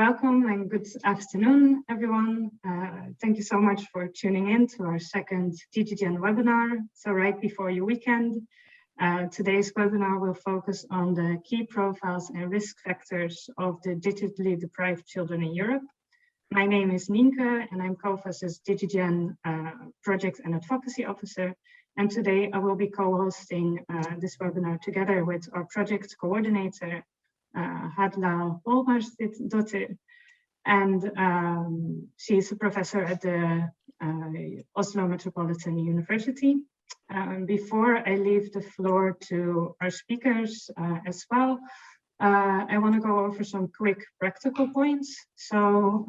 welcome and good afternoon, everyone. Thank you so much for tuning in to our second DigiGen webinar. So right before your weekend, today's webinar will focus on the key profiles and risk factors of the digitally deprived children in Europe. My name is Nienke and I'm COFAS's DigiGen Project and Advocacy Officer. And today I will be co-hosting this webinar together with our project coordinator, Halla Holmarsdottir, and she's a professor at the Oslo Metropolitan University. Before I leave the floor to our speakers as well, I want to go over some quick practical points. So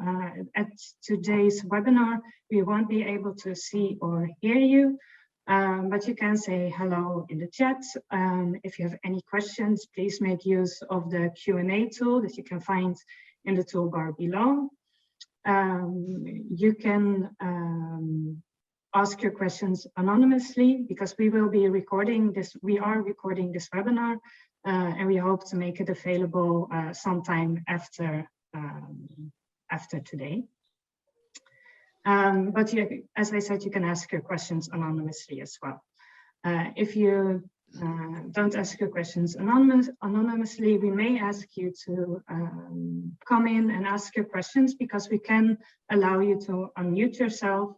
at today's webinar, we won't be able to see or hear you, but you can say hello in the chat. If you have any questions, please make use of the Q&A tool that you can find in the toolbar below. You can ask your questions anonymously because we will be recording this. We are recording this webinar, and we hope to make it available sometime after today. But as I said, you can ask your questions anonymously as well. If you don't ask your questions anonymously, we may ask you to come in and ask your questions because we can allow you to unmute yourself.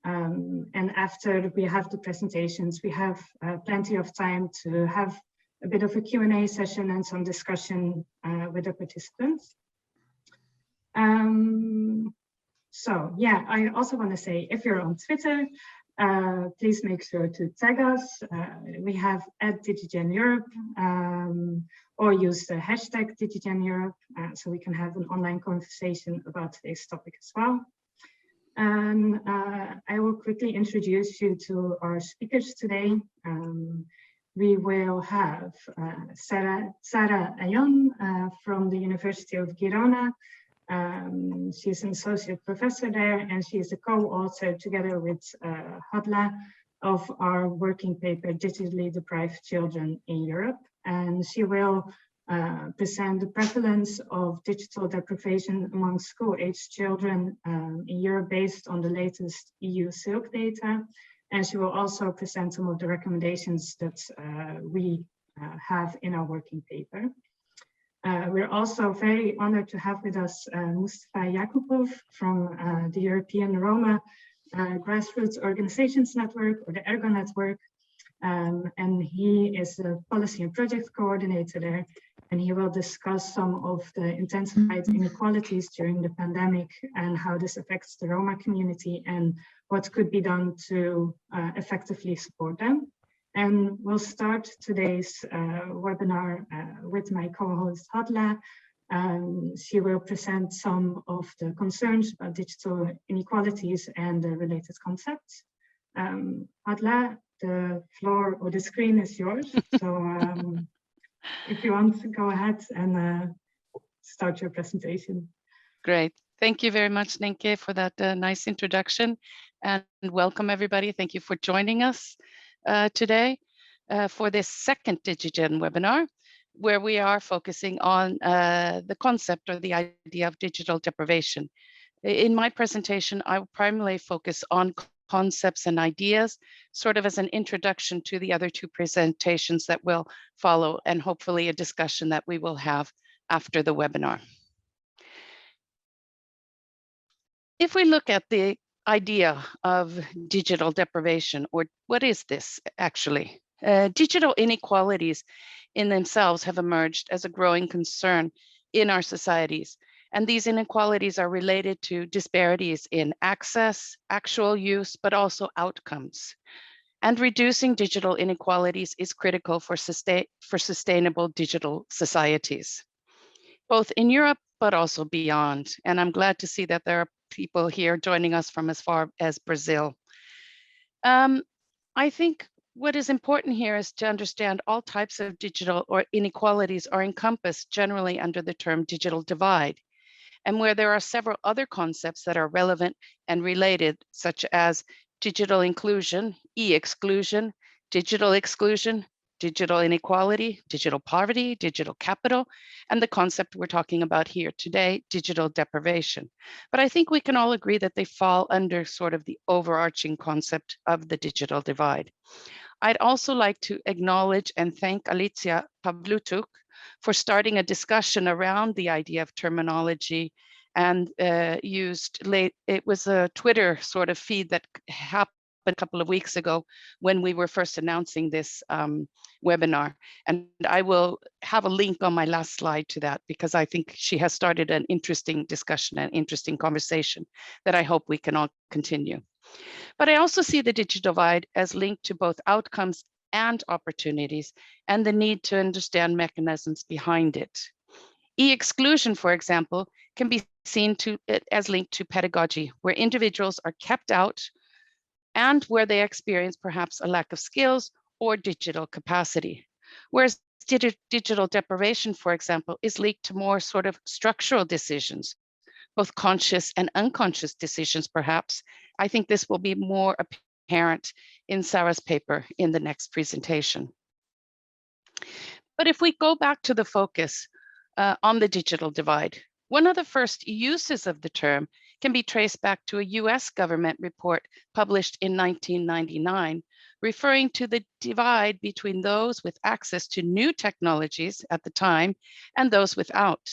And after we have the presentations, we have plenty of time to have a bit of a Q&A session and some discussion with the participants. So yeah, I also want to say, if you're on Twitter, please make sure to tag us. We have @DigiGenEurope, or use the hashtag DigiGenEurope, so we can have an online conversation about today's topic as well. And I will quickly introduce you to our speakers today. We will have Sara Ayllón from the University of Girona. She's an associate professor there, and she is a co-author together with Halla of our working paper, Digitally Deprived Children in Europe. And she will present the prevalence of digital deprivation among school-aged children in Europe based on the latest EU SILC data. And she will also present some of the recommendations that we have in our working paper. We're also very honored to have with us Mustafa Jakupov from the European Roma Grassroots Organizations Network, or the ERGO Network. And he is a policy and project coordinator there. And he will discuss some of the intensified inequalities during the pandemic and how this affects the Roma community and what could be done to effectively support them. And we'll start today's webinar with my co-host Halla. She will present some of the concerns about digital inequalities and the related concepts. Halla, the floor or the screen is yours. So if you want to go ahead and start your presentation. Great. Thank you very much, Nienke, for that nice introduction, and welcome everybody. Thank you for joining us today for this second DigiGen webinar, where we are focusing on the concept or the idea of digital deprivation. In my presentation, I will primarily focus on concepts and ideas, sort of as an introduction to the other two presentations that will follow, and hopefully a discussion that we will have after the webinar. If we look at the idea of digital deprivation, or what is this actually? Digital inequalities in themselves have emerged as a growing concern in our societies. And these inequalities are related to disparities in access, actual use, but also outcomes. And reducing digital inequalities is critical for sustainable digital societies, both in Europe, but also beyond. And I'm glad to see that there are people here joining us from as far as Brazil. I think what is important here is to understand all types of digital or inequalities are encompassed generally under the term digital divide, and where there are several other concepts that are relevant and related, such as digital inclusion, e-exclusion, digital exclusion, digital inequality, digital poverty, digital capital, and the concept we're talking about here today, digital deprivation. But I think we can all agree that they fall under sort of the overarching concept of the digital divide. I'd also like to acknowledge and thank Alicia Pavlutuk for starting a discussion around the idea of terminology and it was a Twitter sort of feed that happened a couple of weeks ago when we were first announcing this webinar. And I will have a link on my last slide to that because I think she has started an interesting discussion and interesting conversation that I hope we can all continue. But I also see the digital divide as linked to both outcomes and opportunities and the need to understand mechanisms behind it. E-exclusion, for example, can be seen as linked to pedagogy, where individuals are kept out and where they experience perhaps a lack of skills or digital capacity. Whereas digital deprivation, for example, is linked to more sort of structural decisions, both conscious and unconscious decisions, perhaps. I think this will be more apparent in Sara's paper in the next presentation. But if we go back to the focus on the digital divide, one of the first uses of the term can be traced back to a US government report published in 1999, referring to the divide between those with access to new technologies at the time and those without.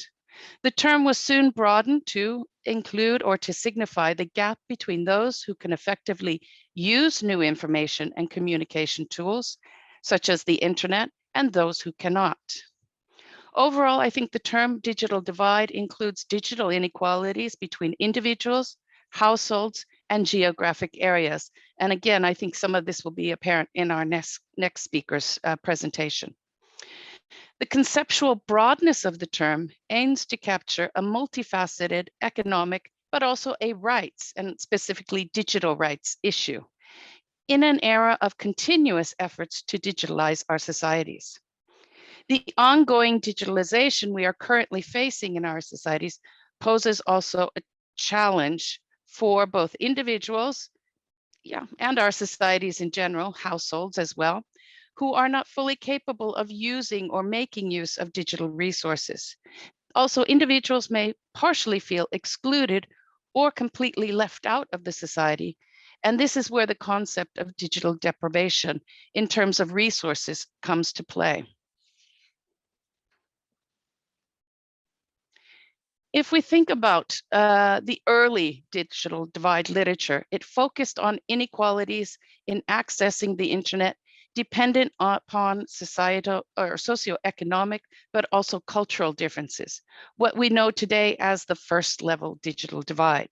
The term was soon broadened to include or to signify the gap between those who can effectively use new information and communication tools, such as the internet, and those who cannot. Overall, I think the term digital divide includes digital inequalities between individuals, households, and geographic areas. And again, I think some of this will be apparent in our next speaker's presentation. The conceptual broadness of the term aims to capture a multifaceted economic, but also a rights, and specifically digital rights issue, in an era of continuous efforts to digitalize our societies. The ongoing digitalization we are currently facing in our societies poses also a challenge for both individuals, and our societies in general, households as well, who are not fully capable of using or making use of digital resources. Also, individuals may partially feel excluded or completely left out of the society. And this is where the concept of digital deprivation in terms of resources comes to play. If we think about the early digital divide literature, it focused on inequalities in accessing the internet dependent upon societal or socio-economic, but also cultural differences, what we know today as the first level digital divide.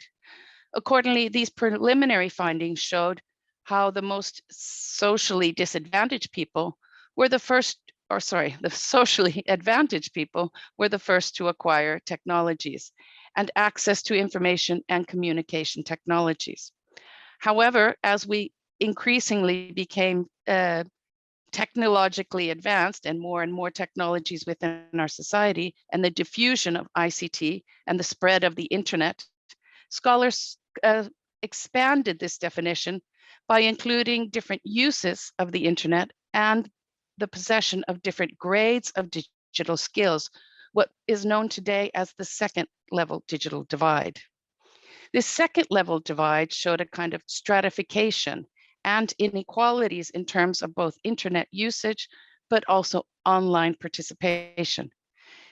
Accordingly, these preliminary findings showed how the most socially disadvantaged people were the socially advantaged people were the first to acquire technologies and access to information and communication technologies. However, as we increasingly became technologically advanced and more technologies within our society and the diffusion of ICT and the spread of the internet, scholars expanded this definition by including different uses of the internet and the possession of different grades of digital skills, what is known today as the second level digital divide. This second level divide showed a kind of stratification and inequalities in terms of both internet usage, but also online participation.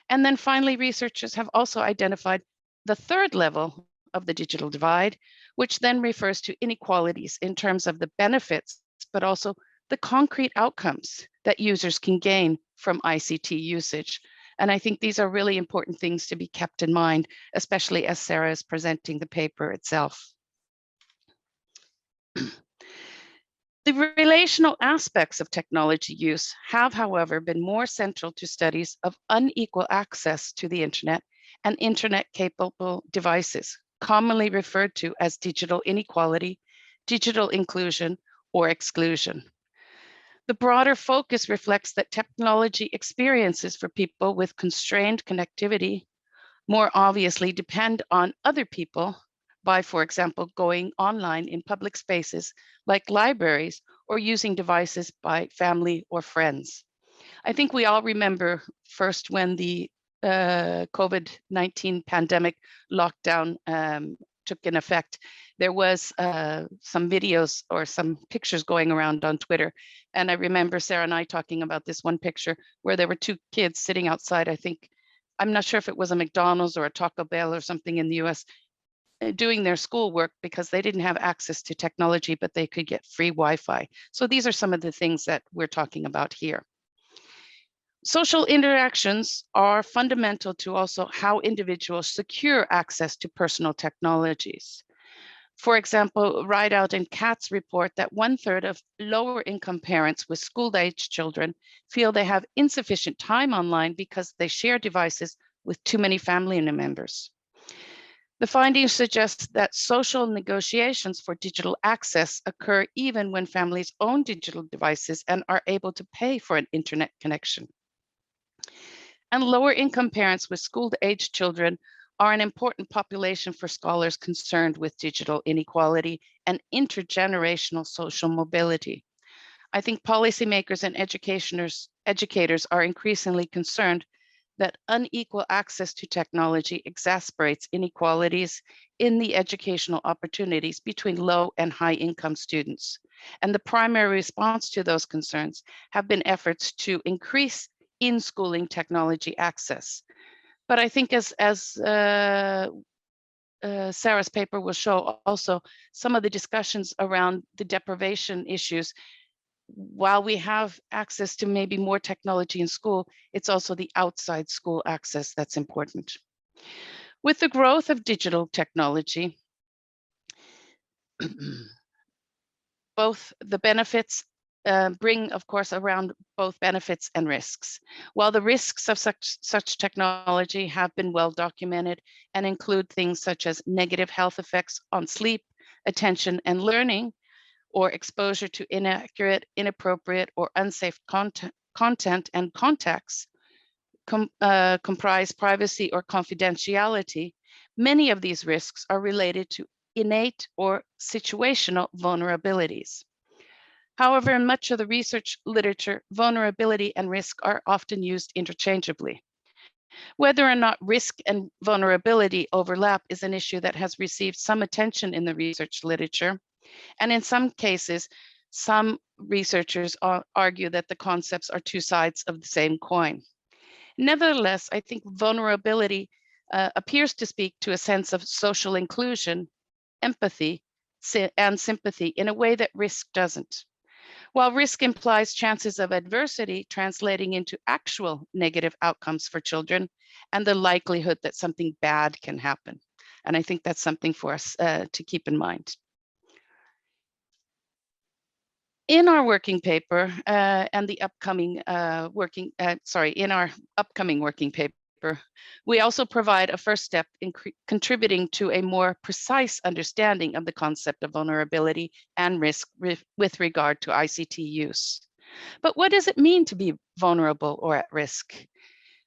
And then finally, researchers have also identified the third level of the digital divide, which then refers to inequalities in terms of the benefits, but also the concrete outcomes that users can gain from ICT usage. And I think these are really important things to be kept in mind, especially as Sara is presenting the paper itself. The relational aspects of technology use have, however, been more central to studies of unequal access to the internet and internet-capable devices, commonly referred to as digital inequality, digital inclusion, or exclusion. The broader focus reflects that technology experiences for people with constrained connectivity more obviously depend on other people by, for example, going online in public spaces like libraries or using devices by family or friends. I think we all remember first when the COVID-19 pandemic lockdown took in effect, there was some videos or some pictures going around on Twitter. And I remember Sara and I talking about this one picture where there were two kids sitting outside, I think, I'm not sure if it was a McDonald's or a Taco Bell or something in the US, doing their schoolwork because they didn't have access to technology, but they could get free Wi-Fi. So these are some of the things that we're talking about here. Social interactions are fundamental to also how individuals secure access to personal technologies. For example, Rideout and Katz report that 1/3 of lower income parents with school-aged children feel they have insufficient time online because they share devices with too many family members. The findings suggest that social negotiations for digital access occur even when families own digital devices and are able to pay for an internet connection. And lower income parents with school-aged children are an important population for scholars concerned with digital inequality and intergenerational social mobility. I think policymakers and educators are increasingly concerned that unequal access to technology exacerbates inequalities in the educational opportunities between low and high income students. And the primary response to those concerns have been efforts to increase in-schooling technology access. But I think as Sara's paper will show also, some of the discussions around the deprivation issues, while we have access to maybe more technology in school, it's also the outside school access that's important. With the growth of digital technology, both the benefits bring, of course, around both benefits and risks. While the risks of such technology have been well documented and include things such as negative health effects on sleep, attention, and learning, or exposure to inaccurate, inappropriate, or unsafe content and contacts, comprise privacy or confidentiality, many of these risks are related to innate or situational vulnerabilities. However, in much of the research literature, vulnerability and risk are often used interchangeably. Whether or not risk and vulnerability overlap is an issue that has received some attention in the research literature. And in some cases, some researchers argue that the concepts are two sides of the same coin. Nevertheless, I think vulnerability appears to speak to a sense of social inclusion, empathy, and sympathy in a way that risk doesn't. While risk implies chances of adversity translating into actual negative outcomes for children and the likelihood that something bad can happen. And I think that's something for us to keep in mind. In our working paper and the upcoming in our upcoming working paper, we also provide a first step in contributing to a more precise understanding of the concept of vulnerability and risk with regard to ICT use. But what does it mean to be vulnerable or at risk?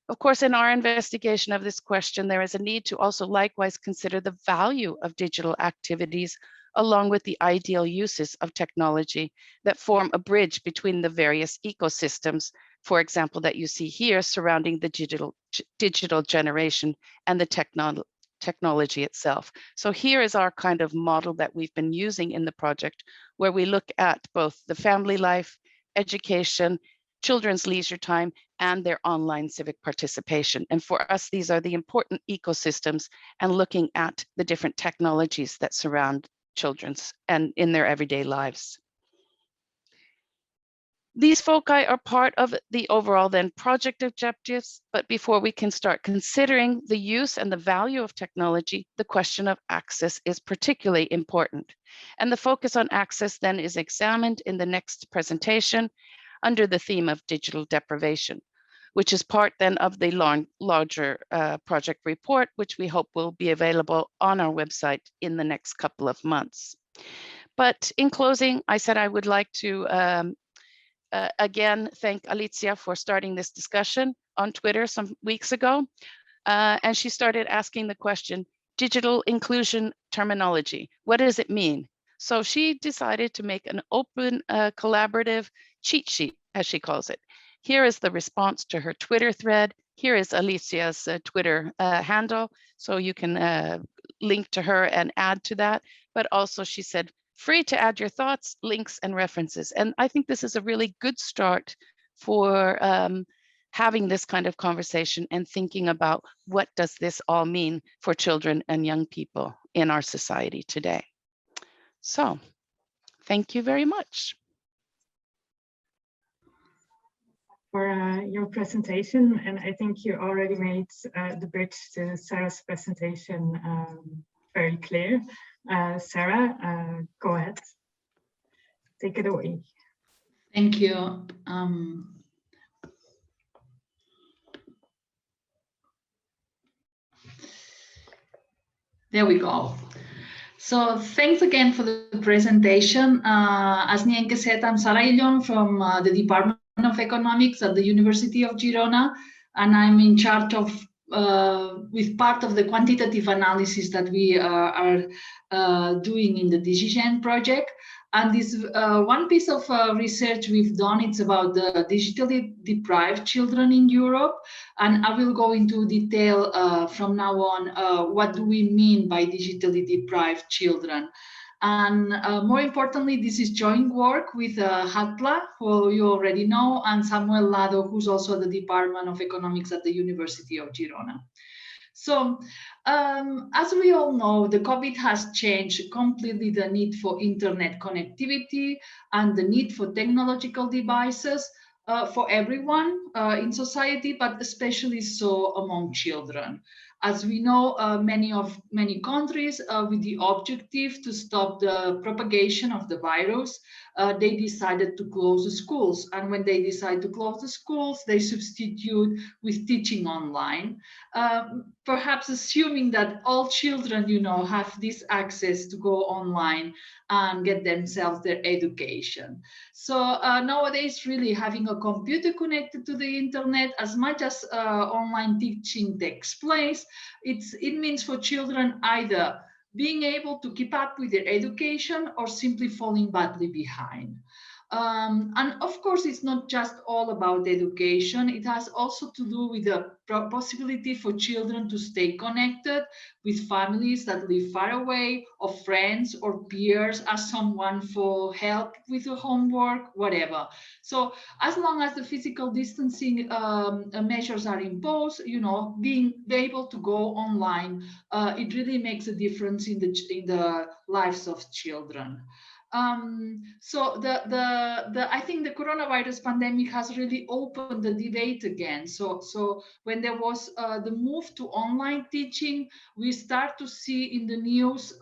Of course, in our investigation of this question, there is a need to also likewise consider the value of digital activities along with the ideal uses of technology that form a bridge between the various ecosystems, for example, that you see here surrounding the digital generation and the technology itself. So here is our kind of model that we've been using in the project, where we look at both the family life, education, children's leisure time, and their online civic participation. And for us, these are the important ecosystems and looking at the different technologies that surround children's and in their everyday lives. These foci are part of the overall then project objectives, but before we can start considering the use and the value of technology, the question of access is particularly important. And the focus on access then is examined in the next presentation under the theme of digital deprivation, which is part then of the larger project report, which we hope will be available on our website in the next couple of months. But in closing, I said I would like to again thank Alicia for starting this discussion on Twitter some weeks ago. And she started asking the question, digital inclusion terminology, what does it mean? So she decided to make an open collaborative cheat sheet, as she calls it. Here is the response to her Twitter thread. Here is Alicia's Twitter handle, so you can link to her and add to that. But also she said, free to add your thoughts, links, and references. And I think this is a really good start for having this kind of conversation and thinking about what does this all mean for children and young people in our society today. So thank you very much. For your presentation, and I think you already made the bridge to Sarah's presentation very clear. Sara, go ahead. Take it away. Thank you. There we go. So thanks again for the presentation. As Nienke said, I'm Sara Ayllón from the Department of Economics at the University of Girona, and I'm in charge of with part of the quantitative analysis that we are doing in the DigiGen project. And this one piece of research we've done, it's about the digitally deprived children in Europe. And I will go into detail from now on, what do we mean by digitally deprived children? And more importantly, this is joint work with Halla, who you already know, and Samuel Lado, who's also at the Department of Economics at the University of Girona. So, as we all know, the COVID has changed completely the need for internet connectivity and the need for technological devices for everyone in society, but especially so among children. As we know, many countries with the objective to stop the propagation of the virus, they decided to close the schools. And when they decide to close the schools, they substitute with teaching online, perhaps assuming that all children, have this access to go online and get themselves their education. So nowadays, really having a computer connected to the internet, as much as online teaching takes place, it means for children either being able to keep up with their education or simply falling badly behind. And of course, it's not just all about education. It has also to do with the possibility for children to stay connected with families that live far away, or friends or peers, ask someone for help with the homework, whatever. So as long as the physical distancing measures are imposed, being able to go online, it really makes a difference in the lives of children. So I think the coronavirus pandemic has really opened the debate again. So when there was the move to online teaching, we start to see in the news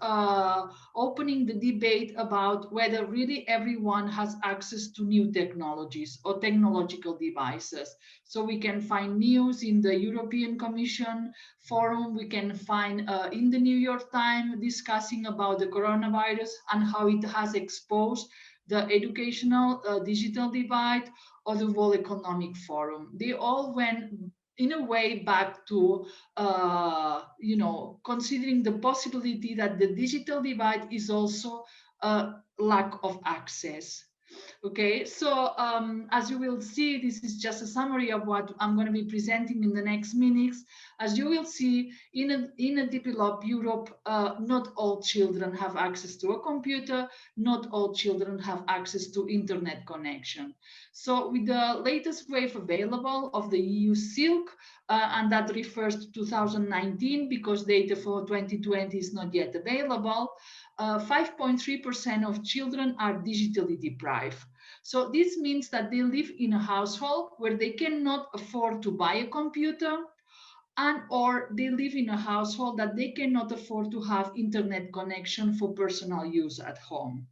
opening the debate about whether really everyone has access to new technologies or technological devices. So we can find news in the European Commission forum, we can find in the New York Times discussing about the coronavirus and how it has exposed the educational digital divide, or the World Economic Forum. They all went in a way back to considering the possibility that the digital divide is also a lack of access. Okay, so as you will see, this is just a summary of what I'm going to be presenting in the next minutes. As you will see, in a developed Europe, not all children have access to a computer, not all children have access to internet connection. So with the latest wave available of the EU Silk, and that refers to 2019 because data for 2020 is not yet available, 5.3% of children are digitally deprived. So this means that they live in a household where they cannot afford to buy a computer, and or they live in a household that they cannot afford to have internet connection for personal use at home.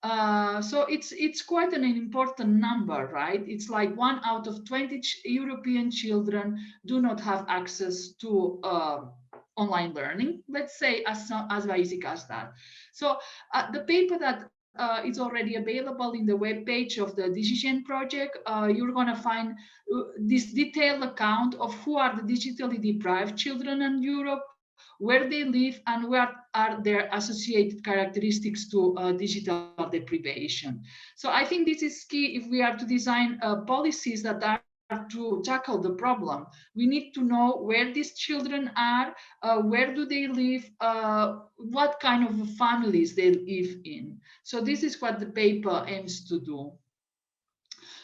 So it's quite an important number, right? It's like 1 out of 20 European children do not have access to online learning, let's say, as basic as that. So the paper that is already available in the webpage of the DigiGen project, you're going to find this detailed account of who are the digitally deprived children in Europe, where they live, and what are their associated characteristics to digital deprivation. So I think this is key if we are to design policies that are to tackle the problem. We need to know where these children are, where do they live, what kind of families they live in. So this is what the paper aims to do.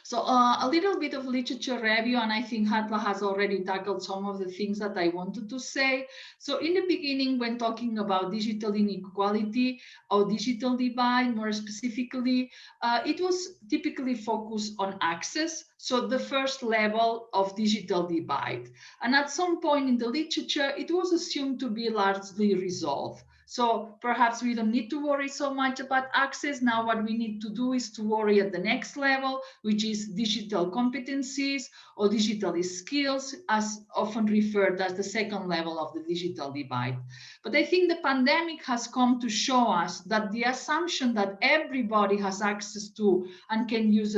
So a little bit of literature review, and I think Halla has already tackled some of the things that I wanted to say. So in the beginning, when talking about digital inequality or digital divide, more specifically, it was typically focused on access. So the first level of digital divide. And at some point in the literature, it was assumed to be largely resolved. So perhaps we don't need to worry so much about access. Now what we need to do is to worry at the next level, which is digital competencies or digital skills, as often referred as the second level of the digital divide. But I think the pandemic has come to show us that the assumption that everybody has access to and can use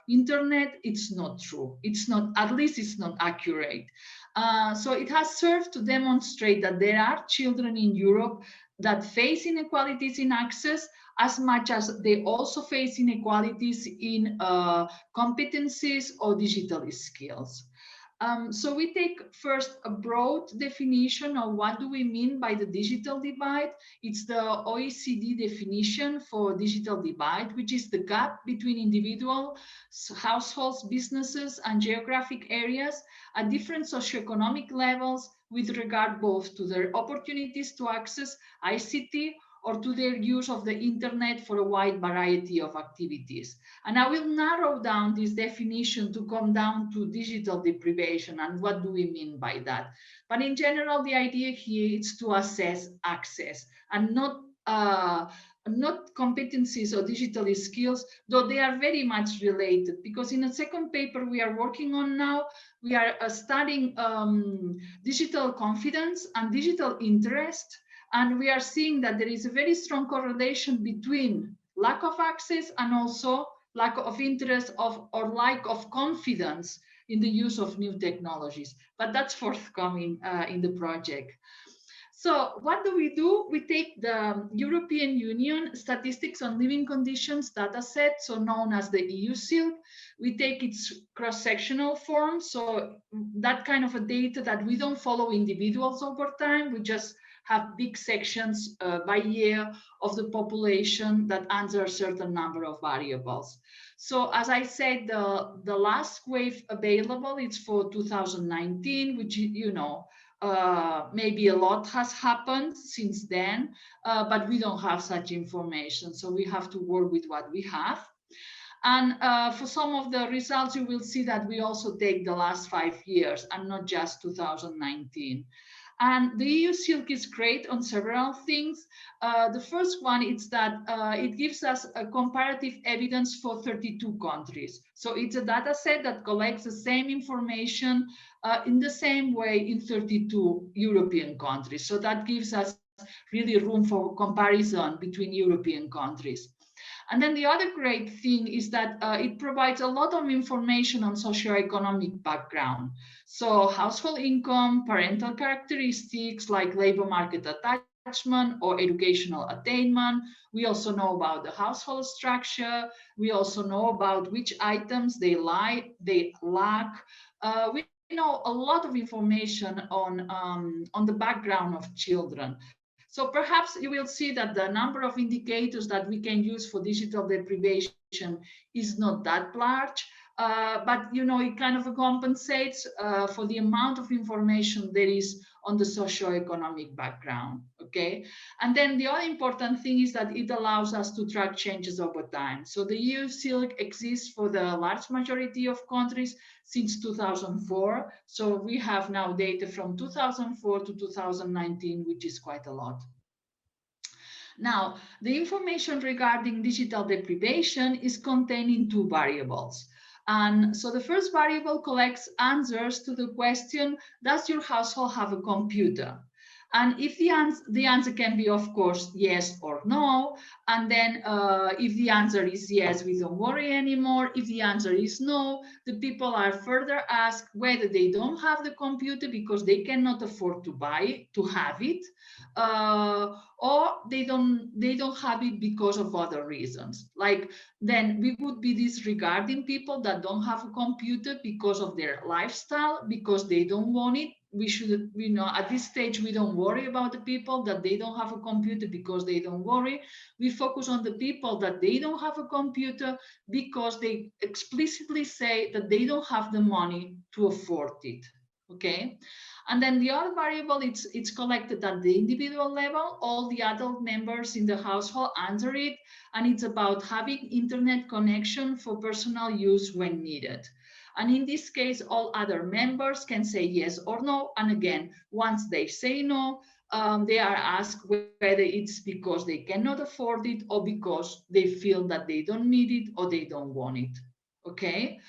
internet, it's not true. It's not, at least it's not accurate. So it has served to demonstrate that there are children in Europe that face inequalities in access as much as they also face inequalities in competencies or digital skills. So we take first a broad definition of what do we mean by the digital divide. It's the OECD definition for digital divide, which is the gap between individuals, households, businesses, and geographic areas at different socioeconomic levels with regard both to their opportunities to access ICT or to their use of the internet for a wide variety of activities. And I will narrow down this definition to come down to digital deprivation and what do we mean by that. But in general, the idea here is to assess access and not competencies or digital skills, though they are very much related, because in a second paper we are working on now, we are studying digital confidence and digital interest. And we are seeing that there is a very strong correlation between lack of access and also lack of interest or lack of confidence in the use of new technologies. But that's forthcoming in the project. So what do? We take the European Union Statistics on Living Conditions data set, so known as the EU SILC. We take its cross-sectional form, so that kind of a data that we don't follow individuals over time, we just have big sections by year of the population that answer a certain number of variables. So as I said, the last wave available is for 2019, which, you know, maybe a lot has happened since then, but we don't have such information. So we have to work with what we have. And for some of the results, you will see that we also take the last 5 years and not just 2019. And the EU SILC is great on several things. The first one is that it gives us a comparative evidence for 32 countries. So it's a data set that collects the same information in the same way in 32 European countries. So that gives us really room for comparison between European countries. And then the other great thing is that it provides a lot of information on socioeconomic background. So household income, parental characteristics like labor market attachment or educational attainment. We also know about the household structure. We also know about which items they lack. We know a lot of information on the background of children. So perhaps you will see that the number of indicators that we can use for digital deprivation is not that large, but you know, it kind of compensates for the amount of information there is on the socio-economic background, okay? And then the other important thing is that it allows us to track changes over time. So the EU SILC exists for the large majority of countries since 2004. So we have now data from 2004 to 2019, which is quite a lot. Now, the information regarding digital deprivation is contained in 2 variables. And so the first variable collects answers to the question, does your household have a computer? And if the answer can be, of course, yes or no. And then if the answer is yes, we don't worry anymore. If the answer is no, the people are further asked whether they don't have the computer because they cannot afford to buy it, to have it, or they don't have it because of other reasons. Like, then we would be disregarding people that don't have a computer because of their lifestyle, because they don't want it. We should, you know, at this stage, we don't worry about the people that they don't have a computer because they don't worry. We focus on the people that they don't have a computer because they explicitly say that they don't have the money to afford it. Okay. And then the other variable, it's collected at the individual level. All the adult members in the household answer it, and it's about having internet connection for personal use when needed. And in this case, all other members can say yes or no. And again, once they say no, they are asked whether it's because they cannot afford it or because they feel that they don't need it or they don't want it. Okay.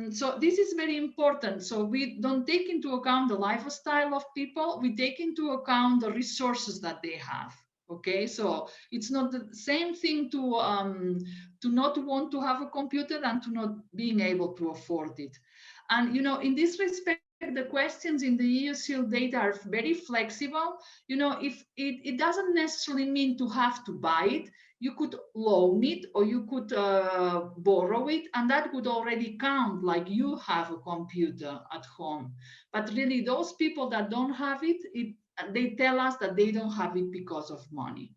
So this is very important. So we don't take into account the lifestyle of people. We take into account the resources that they have. Okay, so it's not the same thing to not want to have a computer than to not being able to afford it. And you know, in this respect, the questions in the EUSIL data are very flexible. You know, if it doesn't necessarily mean to have to buy it. You could loan it or you could borrow it, and that would already count like you have a computer at home. But really, those people that don't have it, they tell us that they don't have it because of money.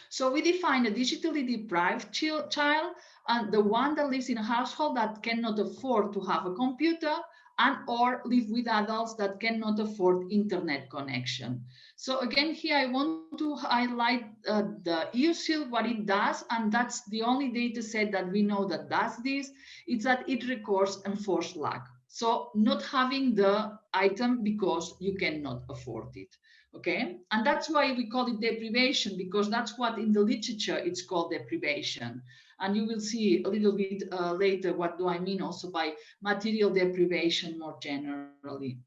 So we define a digitally deprived child, and the one that lives in a household that cannot afford to have a computer and or live with adults that cannot afford internet connection. So again, here I want to highlight the EUSIL, what it does, and that's the only data set that we know that does this, is that it records enforced lack. So not having the item because you cannot afford it. Okay, and that's why we call it deprivation, because that's what in the literature it's called deprivation. And you will see a little bit later what do I mean also by material deprivation more generally.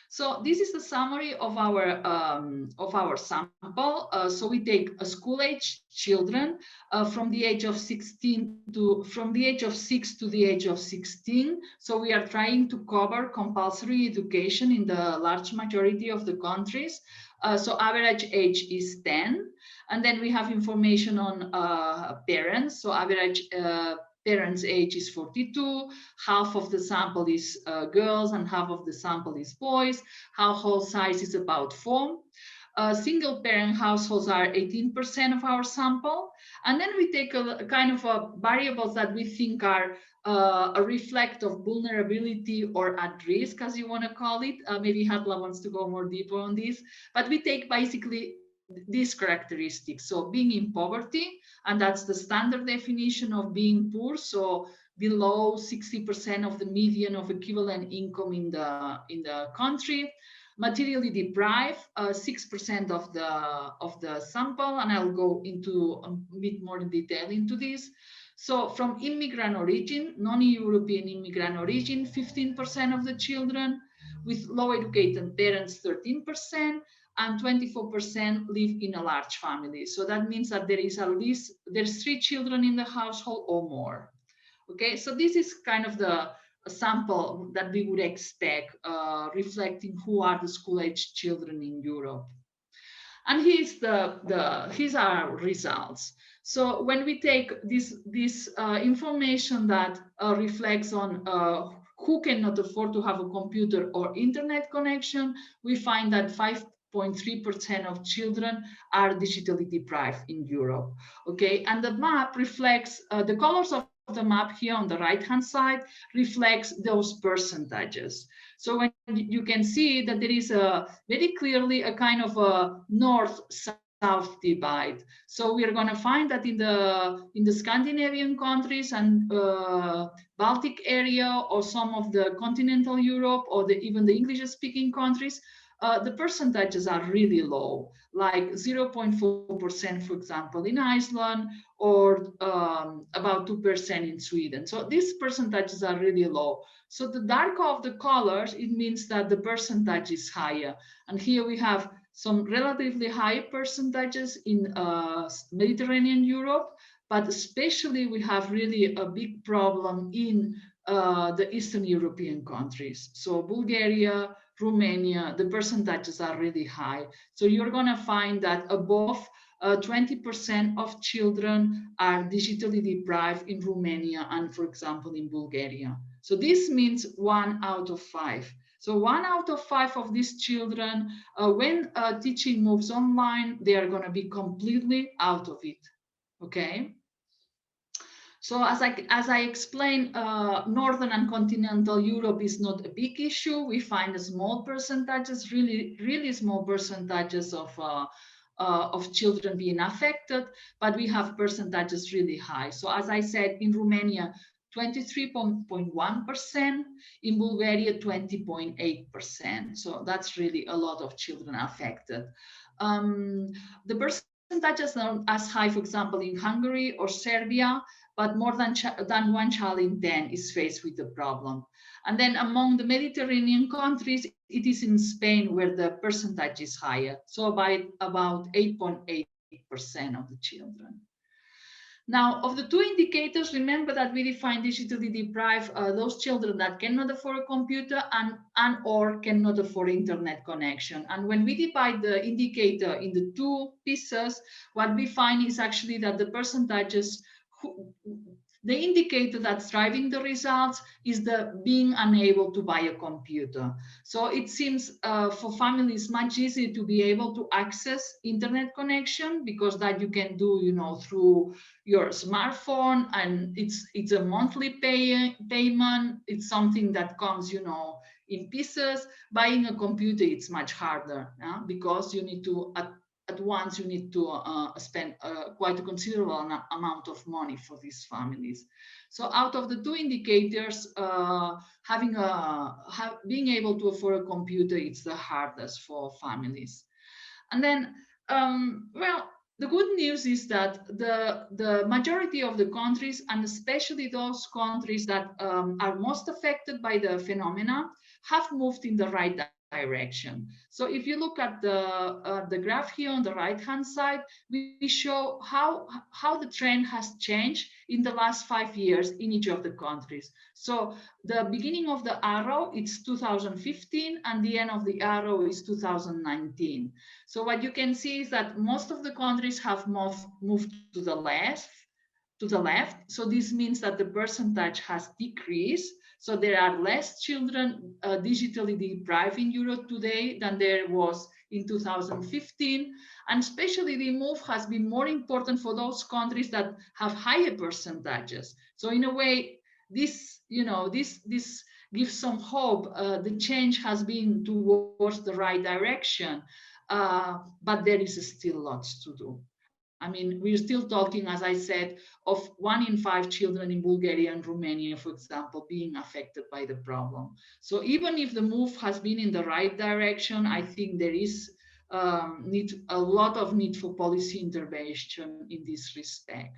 So this is the summary of our sample. So we take a school-age children from the age of 6 to the age of 16. So we are trying to cover compulsory education in the large majority of the countries. So average age is 10, and then we have information on parents. So average parents' age is 42, half of the sample is girls and half of the sample is boys. Household size is about 4. Single parent households are 18% of our sample. And then we take a kind of variables that we think are a reflect of vulnerability or at risk, as you want to call it. Maybe Halla wants to go more deeper on this, but we take basically these characteristics. So being in poverty, and that's the standard definition of being poor. So below 60% of the median of equivalent income in the country. Materially deprived, 6% of the sample, and I'll go into a bit more in detail into this. So from immigrant origin, non-European immigrant origin, 15% of the children, with low educated parents, 13%, and 24% live in a large family. So that means that there is at least, there's 3 children in the household or more. Okay, so this is kind of the sample that we would expect, reflecting who are the school-age children in Europe. And here's here's our results. So when we take this information that reflects on who cannot afford to have a computer or internet connection, we find that 5.3% of children are digitally deprived in Europe. Okay, and the map reflects the colors of the map here on the right hand side reflects those percentages. So when you can see that there is very clearly a kind of a north-south divide. So we are going to find that in the Scandinavian countries and Baltic area, or some of the continental Europe, or even the English-speaking countries, the percentages are really low, like 0.4%, for example, in Iceland, or about 2% in Sweden. So these percentages are really low. So the darker of the colors, it means that the percentage is higher. And here we have some relatively high percentages in Mediterranean Europe, but especially we have really a big problem in the Eastern European countries. So Bulgaria, Romania, the percentages are really high. So you're going to find that above 20% of children are digitally deprived in Romania and, for example, in Bulgaria. So this means 1 out of 5. So 1 out of 5 of these children, when teaching moves online, they are going to be completely out of it. Okay. So as I explained, Northern and Continental Europe is not a big issue. We find a small percentages, really small percentages of children being affected, but we have percentages really high. So as I said, in Romania, 23.1%, in Bulgaria, 20.8%. So that's really a lot of children affected. The percentages are not as high, for example, in Hungary or Serbia, but more than 1 child in 10 is faced with the problem. And then among the Mediterranean countries, it is in Spain where the percentage is higher, so by about 8.8% of the children. Now, of the two indicators, remember that we define digitally deprived those children that cannot afford a computer and or cannot afford internet connection. And when we divide the indicator in the two pieces, what we find is actually that the percentages, the indicator that's driving the results is the being unable to buy a computer. So it seems for families much easier to be able to access internet connection, because that you can do, you know, through your smartphone, and it's a monthly payment. It's something that comes, you know, in pieces. Buying a computer, it's much harder because you need to at once you need to spend quite a considerable amount of money for these families. So out of the two indicators, being able to afford a computer, it's the hardest for families. And then, well, the good news is that the majority of the countries, and especially those countries that are most affected by the phenomena, have moved in the right direction. So if you look at the graph here on the right-hand side, we show how the trend has changed in the last 5 years in each of the countries. So the beginning of the arrow, it's 2015, and the end of the arrow is 2019. So what you can see is that most of the countries have moved to the left. So this means that the percentage has decreased. So there are less children digitally deprived in Europe today than there was in 2015. And especially the move has been more important for those countries that have higher percentages. So in a way, this gives some hope. The change has been towards the right direction, but there is still lots to do. I mean, we're still talking, as I said, of 1 in 5 children in Bulgaria and Romania, for example, being affected by the problem. So even if the move has been in the right direction, I think there is a lot of need for policy intervention in this respect.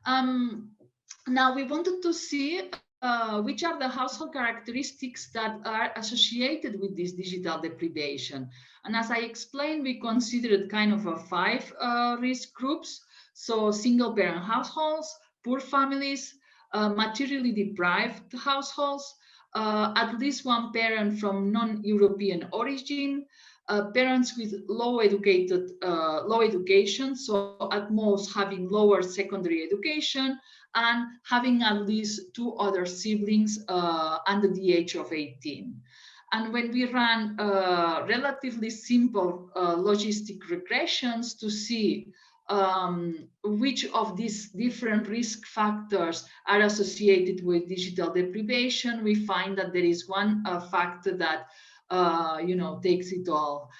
Now, we wanted to see which are the household characteristics that are associated with this digital deprivation. And as I explained, we considered kind of 5 risk groups. So single parent households, poor families, materially deprived households, at least one parent from non-European origin, parents with low education, so at most having lower secondary education, and having at least 2 other siblings under the age of 18. And when we ran relatively simple logistic regressions to see which of these different risk factors are associated with digital deprivation, we find that there is one factor that takes it all.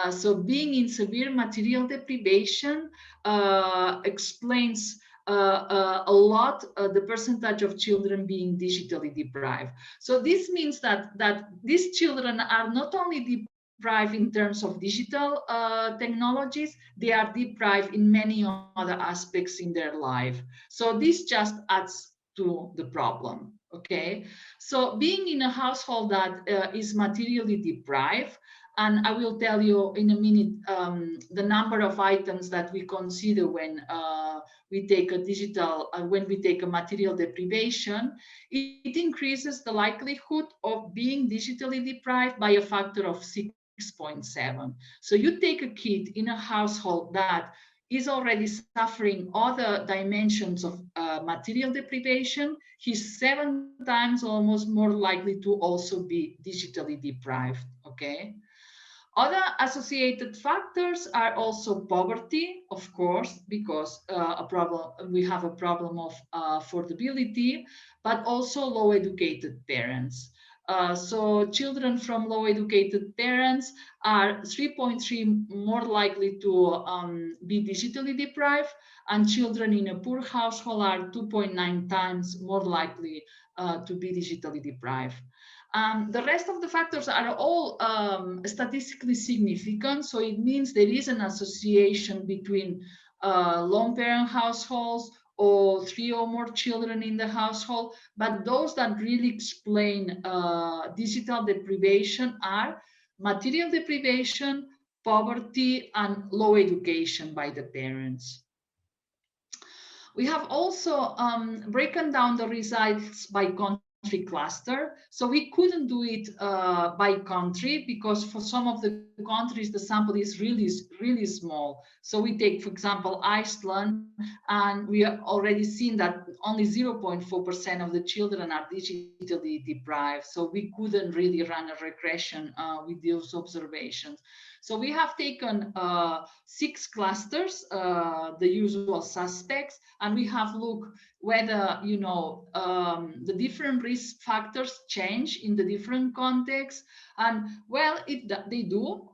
So being in severe material deprivation explains a lot the percentage of children being digitally deprived. So this means that these children are not only deprived in terms of digital technologies, they are deprived in many other aspects in their life. So this just adds to the problem. Okay, so being in a household that is materially deprived And I will tell you in a minute the number of items that we consider when we take a material deprivation. It increases the likelihood of being digitally deprived by a factor of 6.7. So you take a kid in a household that is already suffering other dimensions of material deprivation, he's 7 times almost more likely to also be digitally deprived, okay? Other associated factors are also poverty, of course, because we have a problem of affordability, but also low educated parents. So children from low educated parents are 3.3 more likely to be digitally deprived, and children in a poor household are 2.9 times more likely to be digitally deprived. The rest of the factors are all statistically significant, so it means there is an association between lone parent households or 3 or more children in the household, but those that really explain digital deprivation are material deprivation, poverty, and low education by the parents. We have also broken down the results by country cluster. So we couldn't do it by country because for some of the countries the sample is really small. So we take, for example, Iceland, and we have already seen that only 0.4% of the children are digitally deprived. So we couldn't really run a regression with those observations. So we have taken 6 clusters, the usual suspects, and we have looked whether, you know, the different risk factors change in the different contexts. And well, they do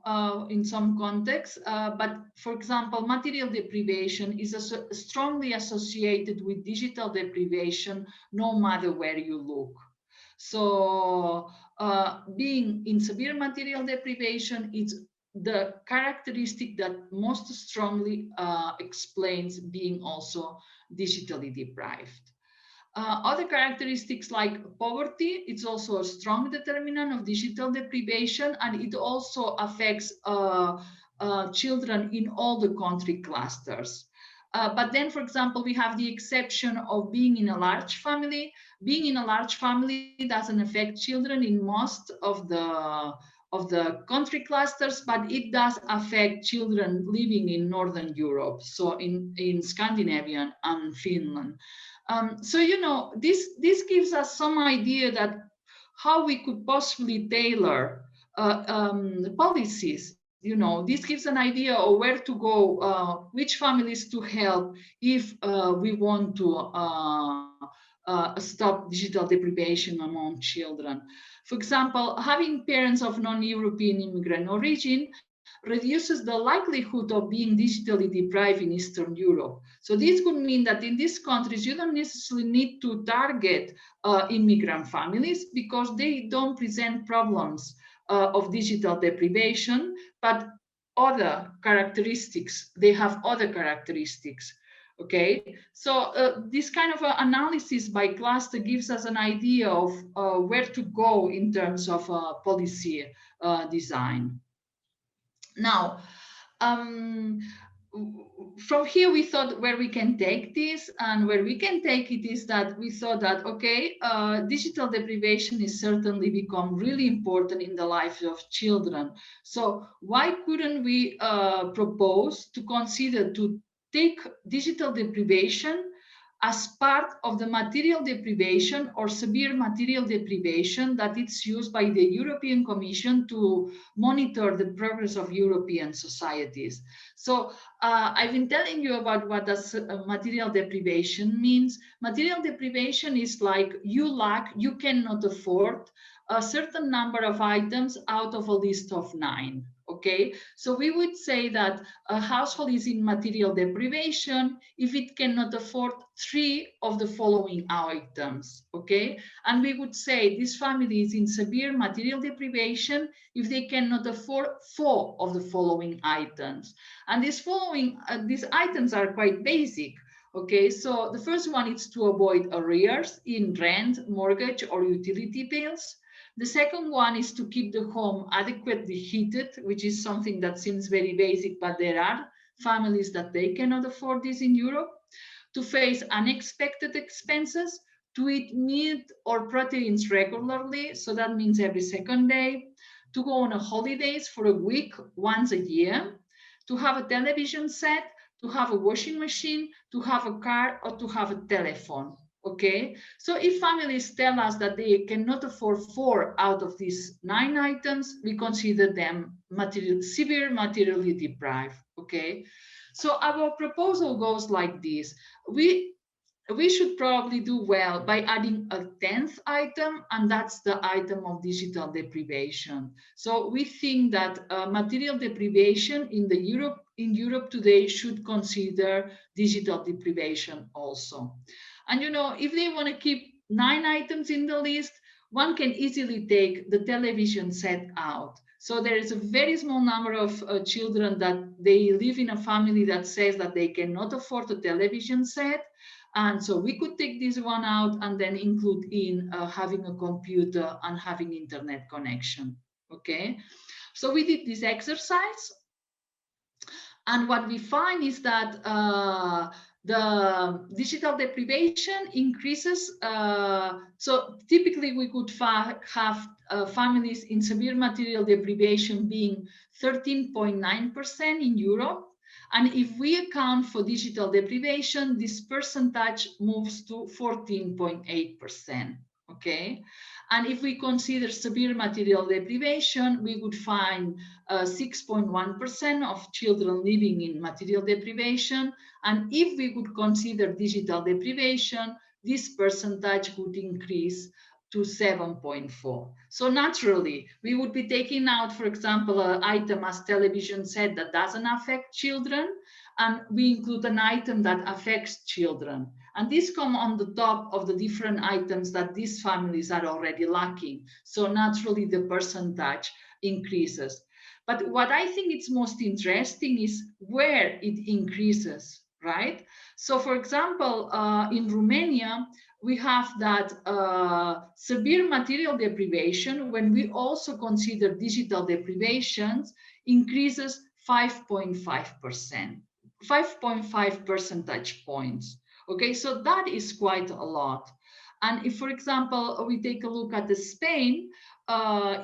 in some contexts, but for example, material deprivation is strongly associated with digital deprivation, no matter where you look. So being in severe material deprivation, it's the characteristic that most strongly explains being also digitally deprived. Other characteristics like poverty, it's also a strong determinant of digital deprivation, and it also affects children in all the country clusters. But then, for example, we have the exception of being in a large family. Being in a large family doesn't affect children in most of the country clusters, but it does affect children living in Northern Europe, so in Scandinavia and Finland. So, you know, this gives us some idea that how we could possibly tailor policies. You know, this gives an idea of where to go, which families to help if we want to stop digital deprivation among children. For example, having parents of non-European immigrant origin reduces the likelihood of being digitally deprived in Eastern Europe. So this could mean that in these countries, you don't necessarily need to target immigrant families because they don't present problems of digital deprivation, but other characteristics, they have other characteristics. Okay, so this kind of analysis by cluster gives us an idea of where to go in terms of policy design. Now, from here we thought where we can take this, and where we can take it is that we thought that, okay, digital deprivation is certainly become really important in the life of children. So why couldn't we propose to consider to take digital deprivation as part of the material deprivation or severe material deprivation that it's used by the European Commission to monitor the progress of European societies. So I've been telling you about what does material deprivation means. Material deprivation is like you cannot afford a certain number of items out of a list of 9. Okay, so we would say that a household is in material deprivation if it cannot afford 3 of the following items. Okay, and we would say this family is in severe material deprivation if they cannot afford 4 of the following items. And these items are quite basic. Okay, so the first one is to avoid arrears in rent, mortgage, or utility bills. The second one is to keep the home adequately heated, which is something that seems very basic, but there are families that they cannot afford this in Europe. To face unexpected expenses, to eat meat or proteins regularly, so that means every second day, to go on a holidays for a week once a year, to have a television set, to have a washing machine, to have a car, or to have a telephone. Okay, so if families tell us that they cannot afford 4 out of these 9 items, we consider them severe materially deprived. Okay, so our proposal goes like this. We should probably do well by adding a 10th item, and that's the item of digital deprivation. So we think that material deprivation in Europe today should consider digital deprivation also. And you know, if they want to keep 9 items in the list, one can easily take the television set out. So there is a very small number of children that they live in a family that says that they cannot afford a television set. And so we could take this one out and then include in having a computer and having internet connection. Okay, so we did this exercise. And what we find is that the digital deprivation increases. So typically we could have families in severe material deprivation being 13.9% in Europe. And if we account for digital deprivation, this percentage moves to 14.8%. Okay, and if we consider severe material deprivation, we would find 6.1% of children living in material deprivation. And if we would consider digital deprivation, this percentage would increase to 7.4. So naturally, we would be taking out, for example, an item as television set that doesn't affect children, and we include an item that affects children. And these come on the top of the different items that these families are already lacking. So naturally, the percentage increases. But what I think is most interesting is where it increases, right? So for example, in Romania, we have that severe material deprivation, when we also consider digital deprivations, increases 5.5%, 5.5 percentage points. Okay, so that is quite a lot. And if, for example, we take a look at Spain,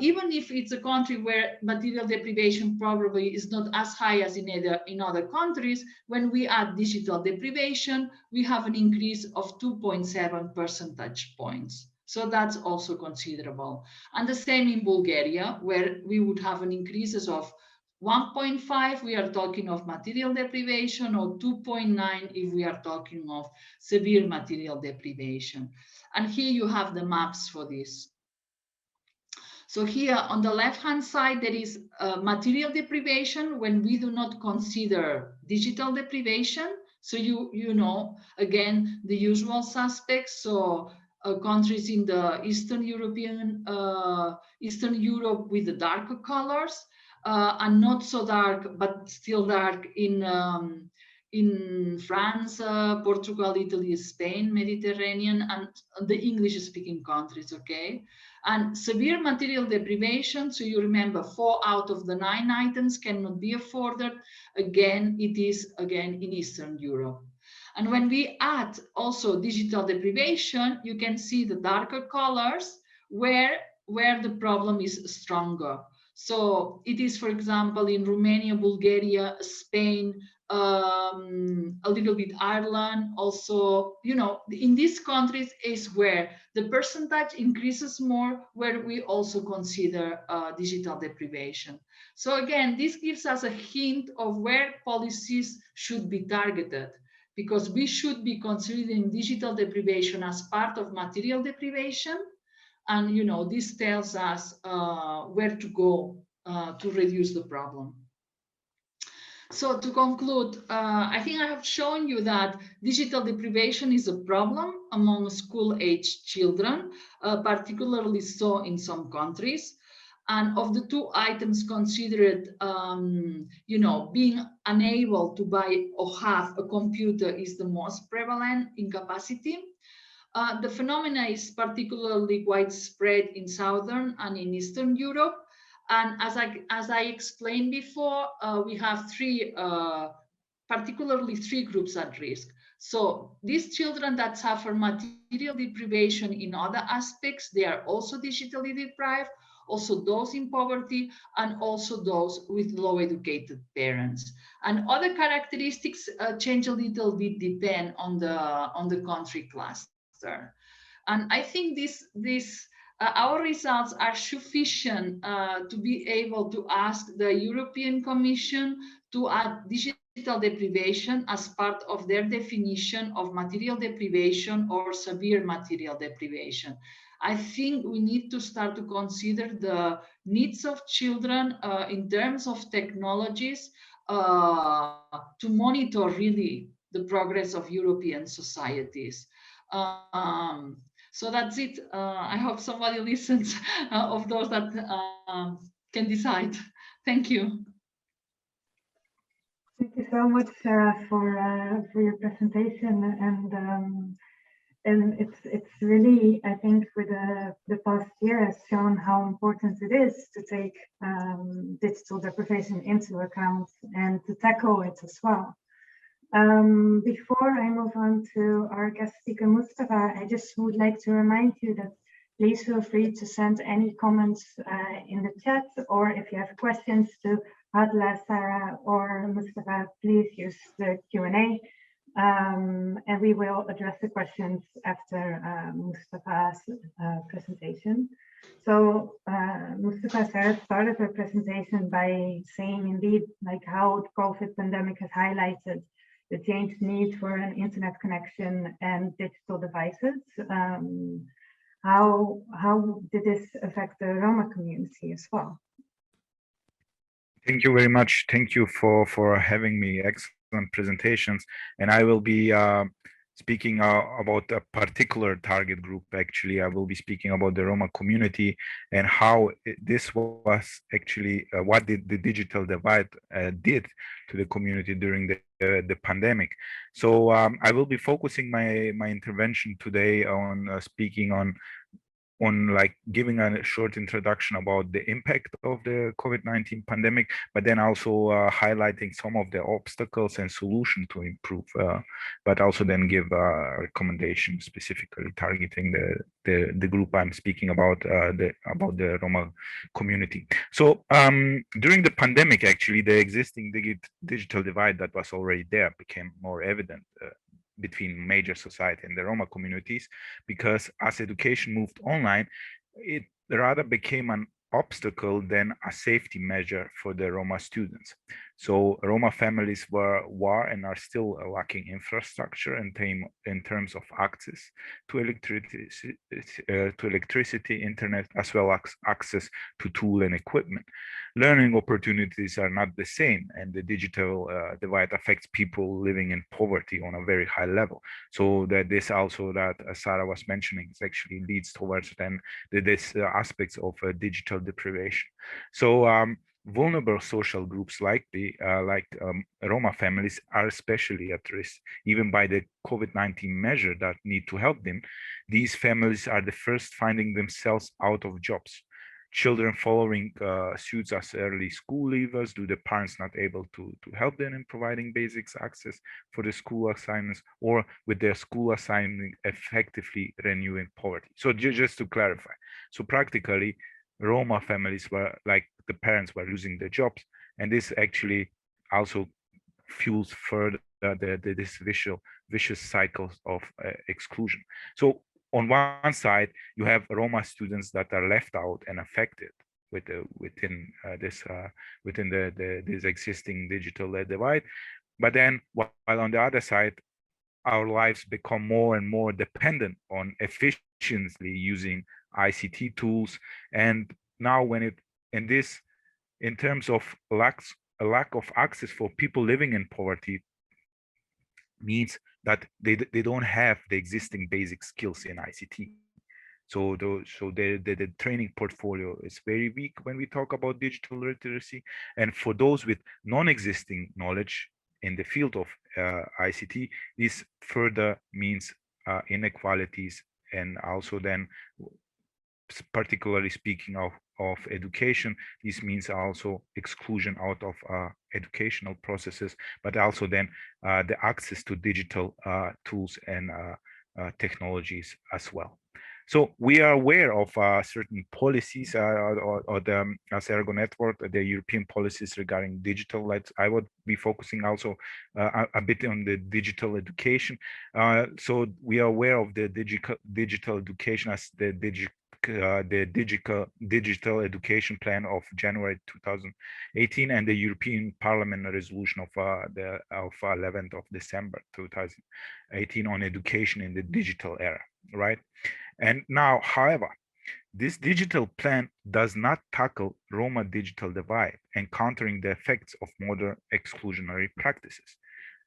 even if it's a country where material deprivation probably is not as high as in other countries, when we add digital deprivation, we have an increase of 2.7 percentage points. So that's also considerable. And the same in Bulgaria, where we would have an increases of 1.5, we are talking of material deprivation, or 2.9 if we are talking of severe material deprivation. And here you have the maps for this. So here on the left-hand side, there is material deprivation when we do not consider digital deprivation. So you know, again, the usual suspects. So countries in the Eastern Europe with the darker colors, and not so dark, but still dark in France, Portugal, Italy, Spain, Mediterranean, and the English-speaking countries, okay? And severe material deprivation, so you remember 4 out of the 9 items cannot be afforded. Again, it is again in Eastern Europe. And when we add also digital deprivation, you can see the darker colors where the problem is stronger. So it is, for example, in Romania, Bulgaria, Spain, a little bit Ireland also, you know, in these countries is where the percentage increases more, where we also consider digital deprivation. So again, this gives us a hint of where policies should be targeted, because we should be considering digital deprivation as part of material deprivation. And, you know, this tells us where to go to reduce the problem. So to conclude, I think I have shown you that digital deprivation is a problem among school-aged children, particularly so in some countries. And of the 2 items considered, you know, being unable to buy or have a computer is the most prevalent incapacity. The phenomena is particularly widespread in Southern and in Eastern Europe. And as I explained before, we have particularly three groups at risk. So these children that suffer material deprivation in other aspects, they are also digitally deprived, also those in poverty, and also those with low educated parents. And other characteristics change a little bit, depend on the country cluster. And I think our results are sufficient to be able to ask the European Commission to add digital deprivation as part of their definition of material deprivation or severe material deprivation. I think we need to start to consider the needs of children in terms of technologies to monitor really the progress of European societies. So that's it. I hope somebody listens of those that can decide. Thank you. Thank you so much, Sara, for your presentation, and it's really, I think, with the past year has shown how important it is to take digital deprivation into account and to tackle it as well. Before I move on to our guest speaker, Mustafa, I just would like to remind you that please feel free to send any comments in the chat, or if you have questions to Halla, Sara, or Mustafa, please use the Q&A, and we will address the questions after Mustafa's presentation. So Mustafa, Sara started her presentation by saying indeed like how the COVID pandemic has highlighted the changed need for an internet connection and digital devices. How did this affect the Roma community as well? Thank you very much. Thank you for having me. Excellent presentations. And I will be speaking about a particular target group. Actually, I will be speaking about the Roma community and how this was actually what the digital divide did to the community during the pandemic. So I will be focusing my intervention today on speaking on like giving a short introduction about the impact of the COVID-19 pandemic, but then also highlighting some of the obstacles and solutions to improve, but also then give a recommendation specifically targeting the group I'm speaking about the Roma community. So during the pandemic, actually, the existing digital divide that was already there became more evident between major society and the Roma communities, because as education moved online, it rather became an obstacle than a safety measure for the Roma students. So Roma families were and are still lacking infrastructure in terms of access to electricity, internet, as well as access to tool and equipment. Learning opportunities are not the same, and the digital divide affects people living in poverty on a very high level. So that this also that Sara was mentioning actually leads towards then this aspects of digital deprivation. So vulnerable social groups like Roma families are especially at risk, even by the COVID-19 measure that need to help them. These families are the first finding themselves out of jobs. Children following suits as early school leavers, due to the parents not able to help them in providing basic access for the school assignments, or with their school assignment effectively renewing poverty. So just to clarify, so practically Roma families were like the parents were losing their jobs, and this actually also fuels further this vicious cycles of exclusion. So on one side, you have Roma students that are left out and affected within this existing digital divide, but then while on the other side, our lives become more and more dependent on efficiently using ICT tools, and now in terms of a lack of access for people living in poverty means that they don't have the existing basic skills in ICT. So the training portfolio is very weak when we talk about digital literacy, and for those with non-existing knowledge in the field of ICT, this further means inequalities, and also then, particularly speaking of education, this means also exclusion out of educational processes, but also then the access to digital tools and technologies as well. So we are aware of certain policies or the Ergo network, the European policies regarding digital. I would be focusing also a bit on the digital education. So we are aware of the digital education as the digital education plan of January 2018 and the European Parliament resolution of 11th of December 2018 on education in the digital era, right? And now, however, this digital plan does not tackle Roma digital divide and countering the effects of modern exclusionary practices.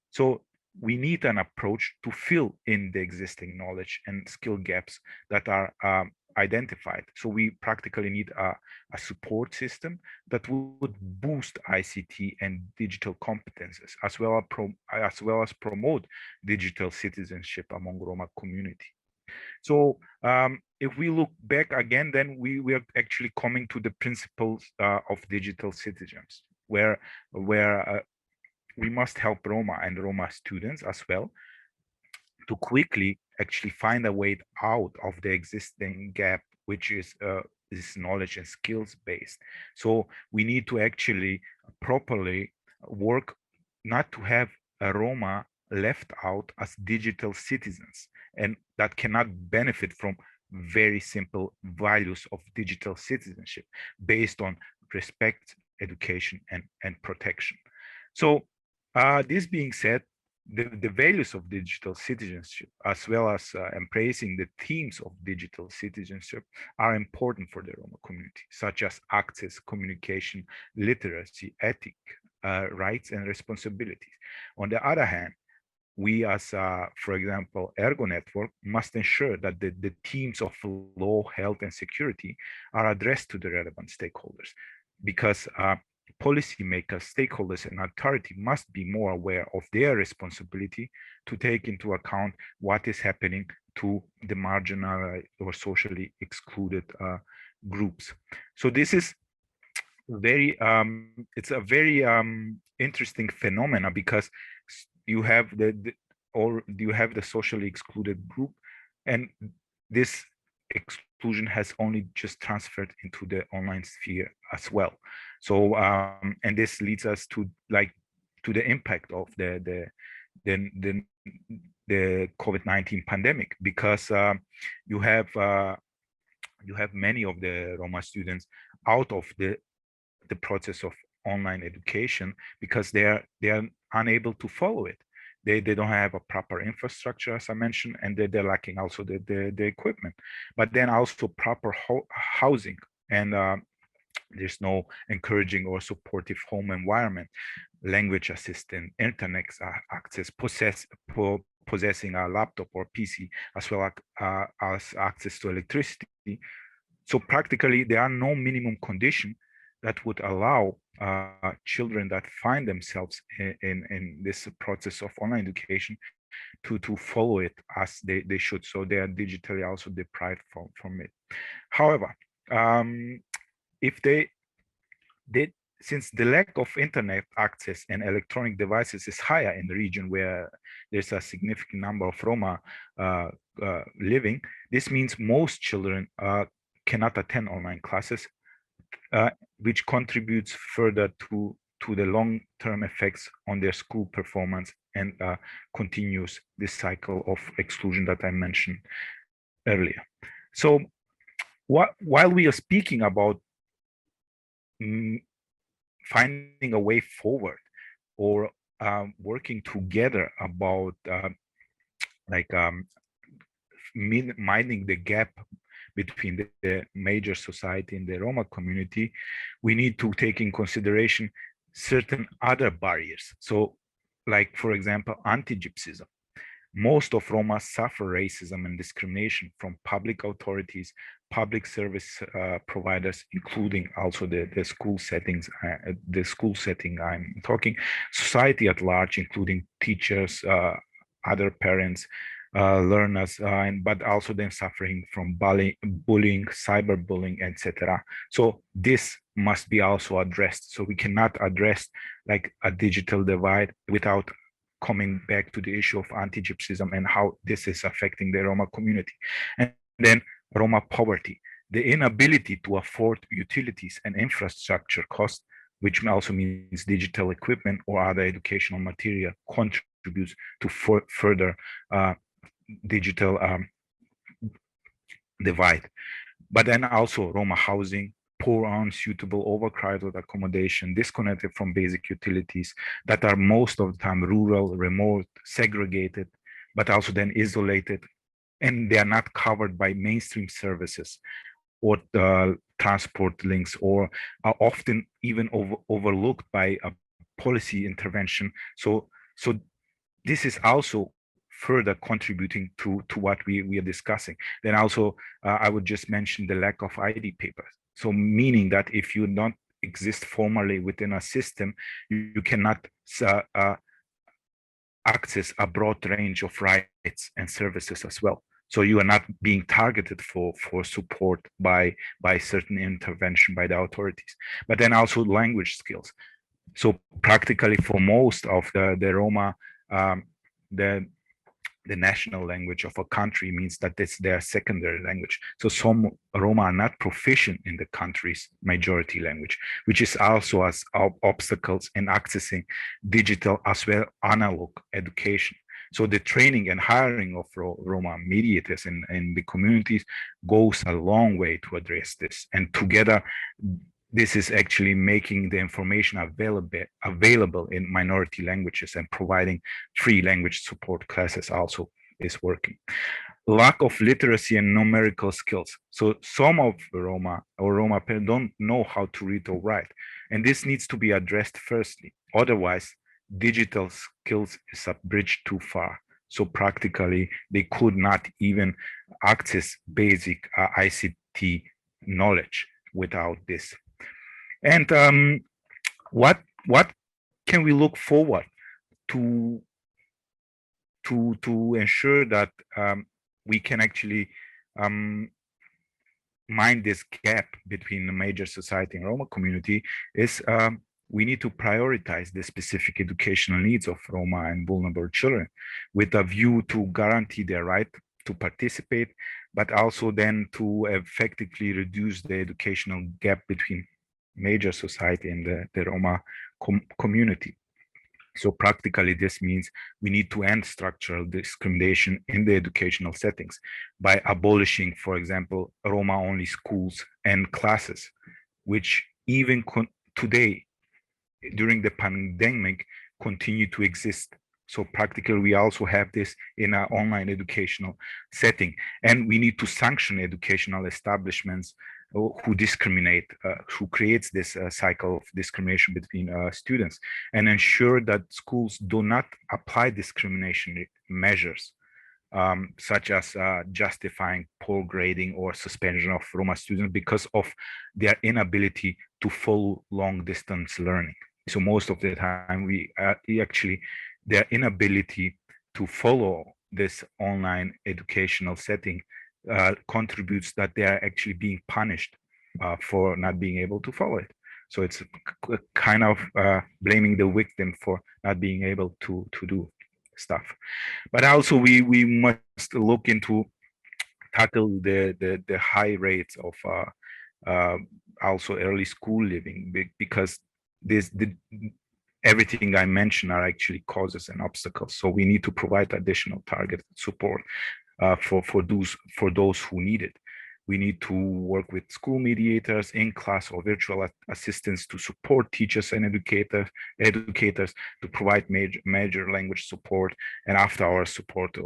So we need an approach to fill in the existing knowledge and skill gaps that are identified. So we practically need a support system that would boost ICT and digital competences, as well as promote digital citizenship among Roma community. So if we look back again, then we are actually coming to the principles of digital citizens, where we must help Roma and Roma students as well to quickly actually find a way out of the existing gap, which is this knowledge and skills based. So we need to actually properly work not to have a Roma left out as digital citizens and that cannot benefit from very simple values of digital citizenship based on respect, education, and protection. So this being said, the values of digital citizenship, as well as embracing the themes of digital citizenship, are important for the Roma community, such as access, communication, literacy, ethic, rights, and responsibilities. On the other hand, we as, for example, Ergo Network must ensure that the themes of law, health, and security are addressed to the relevant stakeholders, because policymakers, stakeholders, and authority must be more aware of their responsibility to take into account what is happening to the marginal or socially excluded groups. So this is very, it's a very interesting phenomena, because you have the socially excluded group, and this exclusion has only just transferred into the online sphere as well. So and this leads us to the impact of the COVID-19 pandemic, because you have many of the Roma students out of the process of online education because they are unable to follow it. They don't have a proper infrastructure, as I mentioned, and they're lacking also the equipment, but then also proper housing, and there's no encouraging or supportive home environment, language assistant, internet access, possessing a laptop or PC, as well as access to electricity. So practically, there are no minimum conditions that would allow children that find themselves in this process of online education to follow it as they should. So they are digitally also deprived from it. However, if since the lack of internet access and electronic devices is higher in the region where there's a significant number of Roma living, this means most children cannot attend online classes, which contributes further to the long-term effects on their school performance and continues this cycle of exclusion that I mentioned earlier. So while we are speaking about finding a way forward or working together about minding the gap between the major society and the Roma community, we need to take in consideration certain other barriers. So, like, for example, anti-Gypsyism. Most of Roma suffer racism and discrimination from public authorities, public service providers, including also the school settings, the school setting I'm talking, society at large, including teachers, other parents, learners, but also then suffering from bullying, cyberbullying, etc. So this must be also addressed. So we cannot address like a digital divide without coming back to the issue of anti-Gypsyism and how this is affecting the Roma community. And then Roma poverty, the inability to afford utilities and infrastructure costs, which also means digital equipment or other educational material, contributes to further digital divide. But then also Roma housing, poor, unsuitable, overcrowded accommodation, disconnected from basic utilities that are most of the time rural, remote, segregated, but also then isolated, and they are not covered by mainstream services or transport links, or are often even overlooked by a policy intervention. So this is also further contributing to what we are discussing. Then also, I would just mention the lack of ID papers. So meaning that if you don't exist formally within a system, you cannot access a broad range of rights and services as well. So you are not being targeted for support by certain intervention by the authorities. But then also language skills. So practically for most of the Roma, the national language of a country means that it's their secondary language. So some Roma are not proficient in the country's majority language, which is also as obstacles in accessing digital as well analog education. So the training and hiring of Roma mediators in the communities goes a long way to address this. And together, this is actually making the information available in minority languages and providing free language support classes also is working. Lack of literacy and numerical skills. So some of Roma or Roma parents don't know how to read or write. And this needs to be addressed firstly. Otherwise, digital skills is a bridge too far. So practically, they could not even access basic ICT knowledge without this. And what can we look forward to ensure that we can actually mind this gap between the major society and Roma community is we need to prioritize the specific educational needs of Roma and vulnerable children with a view to guarantee their right to participate, but also then to effectively reduce the educational gap between major society and the Roma community. So practically, this means we need to end structural discrimination in the educational settings by abolishing, for example, Roma-only schools and classes, which even today, during the pandemic, continue to exist. So practically, we also have this in our online educational setting. And we need to sanction educational establishments who discriminate, who creates this cycle of discrimination between students, and ensure that schools do not apply discrimination measures, such as justifying poor grading or suspension of Roma students because of their inability to follow long distance learning. So most of the time, we actually, their inability to follow this online educational setting contributes that they are actually being punished for not being able to follow it. So it's kind of blaming the victim for not being able to do stuff. But also we must look into tackle the high rates of also early school living, because everything I mentioned are actually causes and obstacles. So we need to provide additional targeted support for those who need it. We need to work with school mediators, in-class or virtual assistants to support teachers and educators to provide major language support and after-hours support,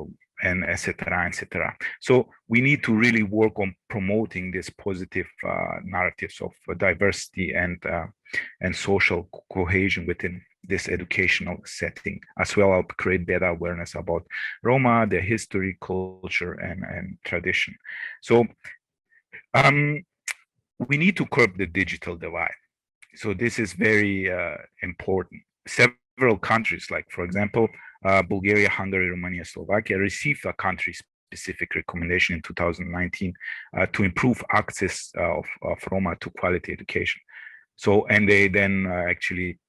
and etc. etc. So we need to really work on promoting these positive narratives of diversity and social cohesion within this educational setting, as well as create better awareness about Roma, their history, culture, and tradition. So we need to curb the digital divide. So this is very important. Several countries, like for example, Bulgaria, Hungary, Romania, Slovakia received a country-specific recommendation in 2019 to improve access of Roma to quality education. So, and they then actually,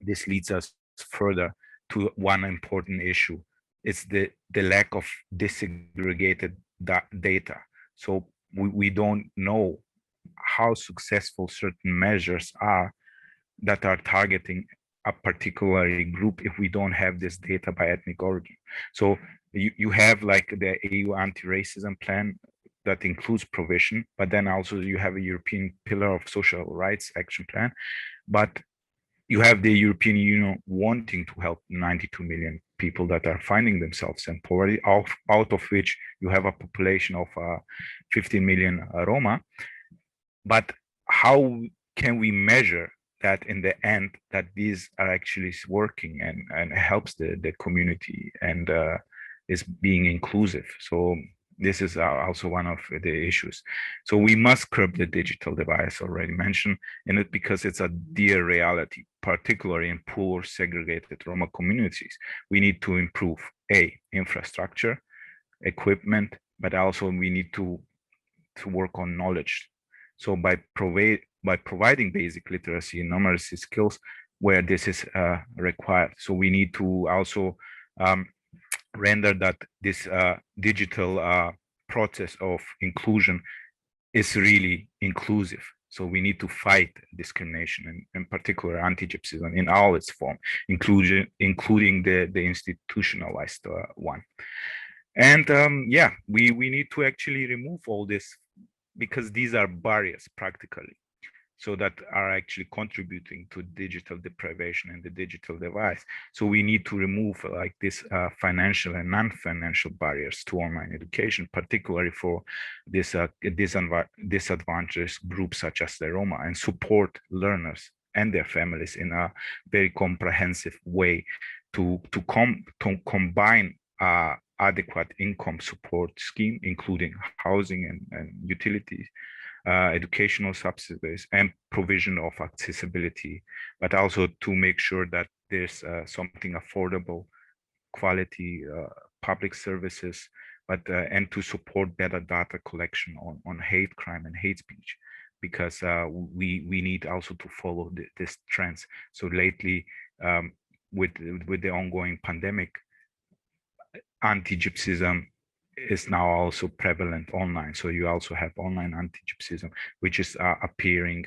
this leads us further to one important issue. It's the lack of disaggregated data. So we don't know how successful certain measures are that are targeting a particular group if we don't have this data by ethnic origin. So you have like the EU anti-racism plan that includes provision, but then also you have a European pillar of social rights action plan, but you have the European Union wanting to help 92 million people that are finding themselves in poverty, out of which you have a population of 15 million Roma. But how can we measure that in the end that these are actually working and helps the community and is being inclusive? So this is also one of the issues. So we must curb the digital divide, as already mentioned, and it because it's a dear reality, particularly in poor, segregated Roma communities. We need to improve infrastructure, equipment, but also we need to work on knowledge. So by providing basic literacy and numeracy skills where this is required. So we need to also render that this digital process of inclusion is really inclusive. So we need to fight discrimination, and in particular anti-Gypsyism in all its form, including the institutionalized one. And yeah, we need to actually remove all this, because these are barriers practically, so that are actually contributing to digital deprivation and the digital divide. So we need to remove like this financial and non-financial barriers to online education, particularly for this disadvantaged groups such as the Roma, and support learners and their families in a very comprehensive way to combine adequate income support scheme, including housing and utilities, educational subsidies, and provision of accessibility, but also to make sure that there's something affordable, quality public services, but and to support better data collection on hate crime and hate speech, because we need also to follow this trends. So lately, with the ongoing pandemic, anti-Gypsyism is now also prevalent online. So you also have online anti-Gypsyism, which is appearing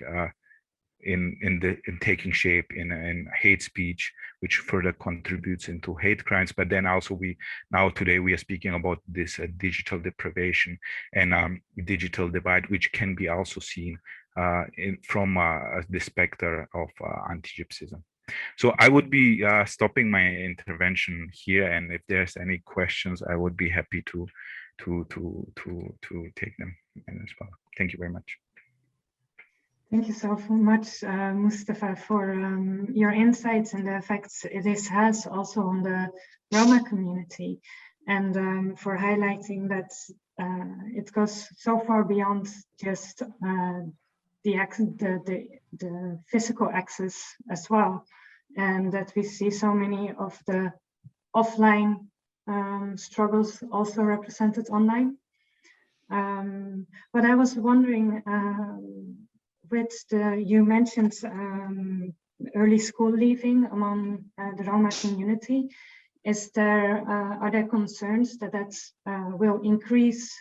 in taking shape in hate speech, which further contributes into hate crimes. But then also today we are speaking about this digital deprivation and digital divide, which can be also seen from the specter of anti-Gypsyism. So I would be stopping my intervention here, and if there's any questions, I would be happy to take them as well. Thank you very much. Thank you so much, Mustafa, for your insights and the effects this has also on the Roma community, and for highlighting that it goes so far beyond just the physical access as well, and that we see so many of the offline struggles also represented online. But I was wondering, you mentioned early school leaving among the Roma community. Are there concerns that will increase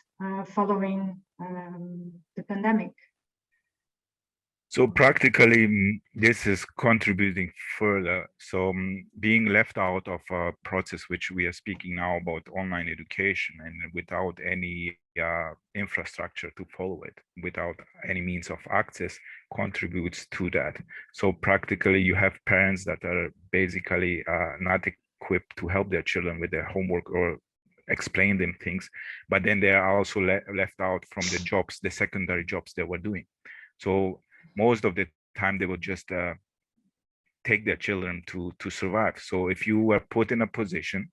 following the pandemic? So practically, this is contributing further. So being left out of a process which we are speaking now about online education, and without any infrastructure to follow it, without any means of access, contributes to that. So practically, you have parents that are basically not equipped to help their children with their homework or explain them things, but then they are also left out from the jobs, the secondary jobs they were doing. So most of the time they would just take their children to survive. So if you were put in a position,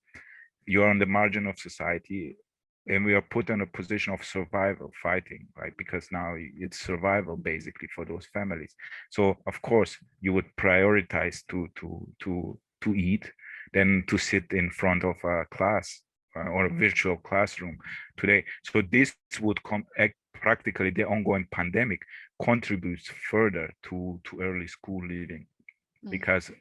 you're on the margin of society, and we are put in a position of survival fighting, right? Because now it's survival basically for those families. So of course you would prioritize to eat, than to sit in front of a class or a virtual classroom today. So this would practically the ongoing pandemic contributes further to early school leaving, because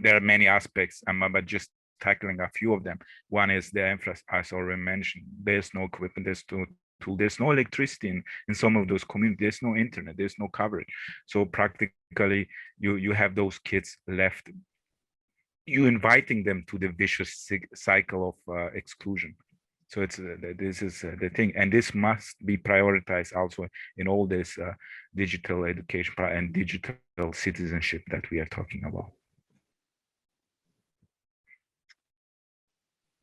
there are many aspects, but just tackling a few of them. One is the infrastructure, as already mentioned. There's no equipment, there's no electricity in some of those communities, there's no internet, there's no coverage. So practically you have those kids left, you inviting them to the vicious cycle of exclusion. So it's this is the thing, and this must be prioritized also in all this digital education and digital citizenship that we are talking about.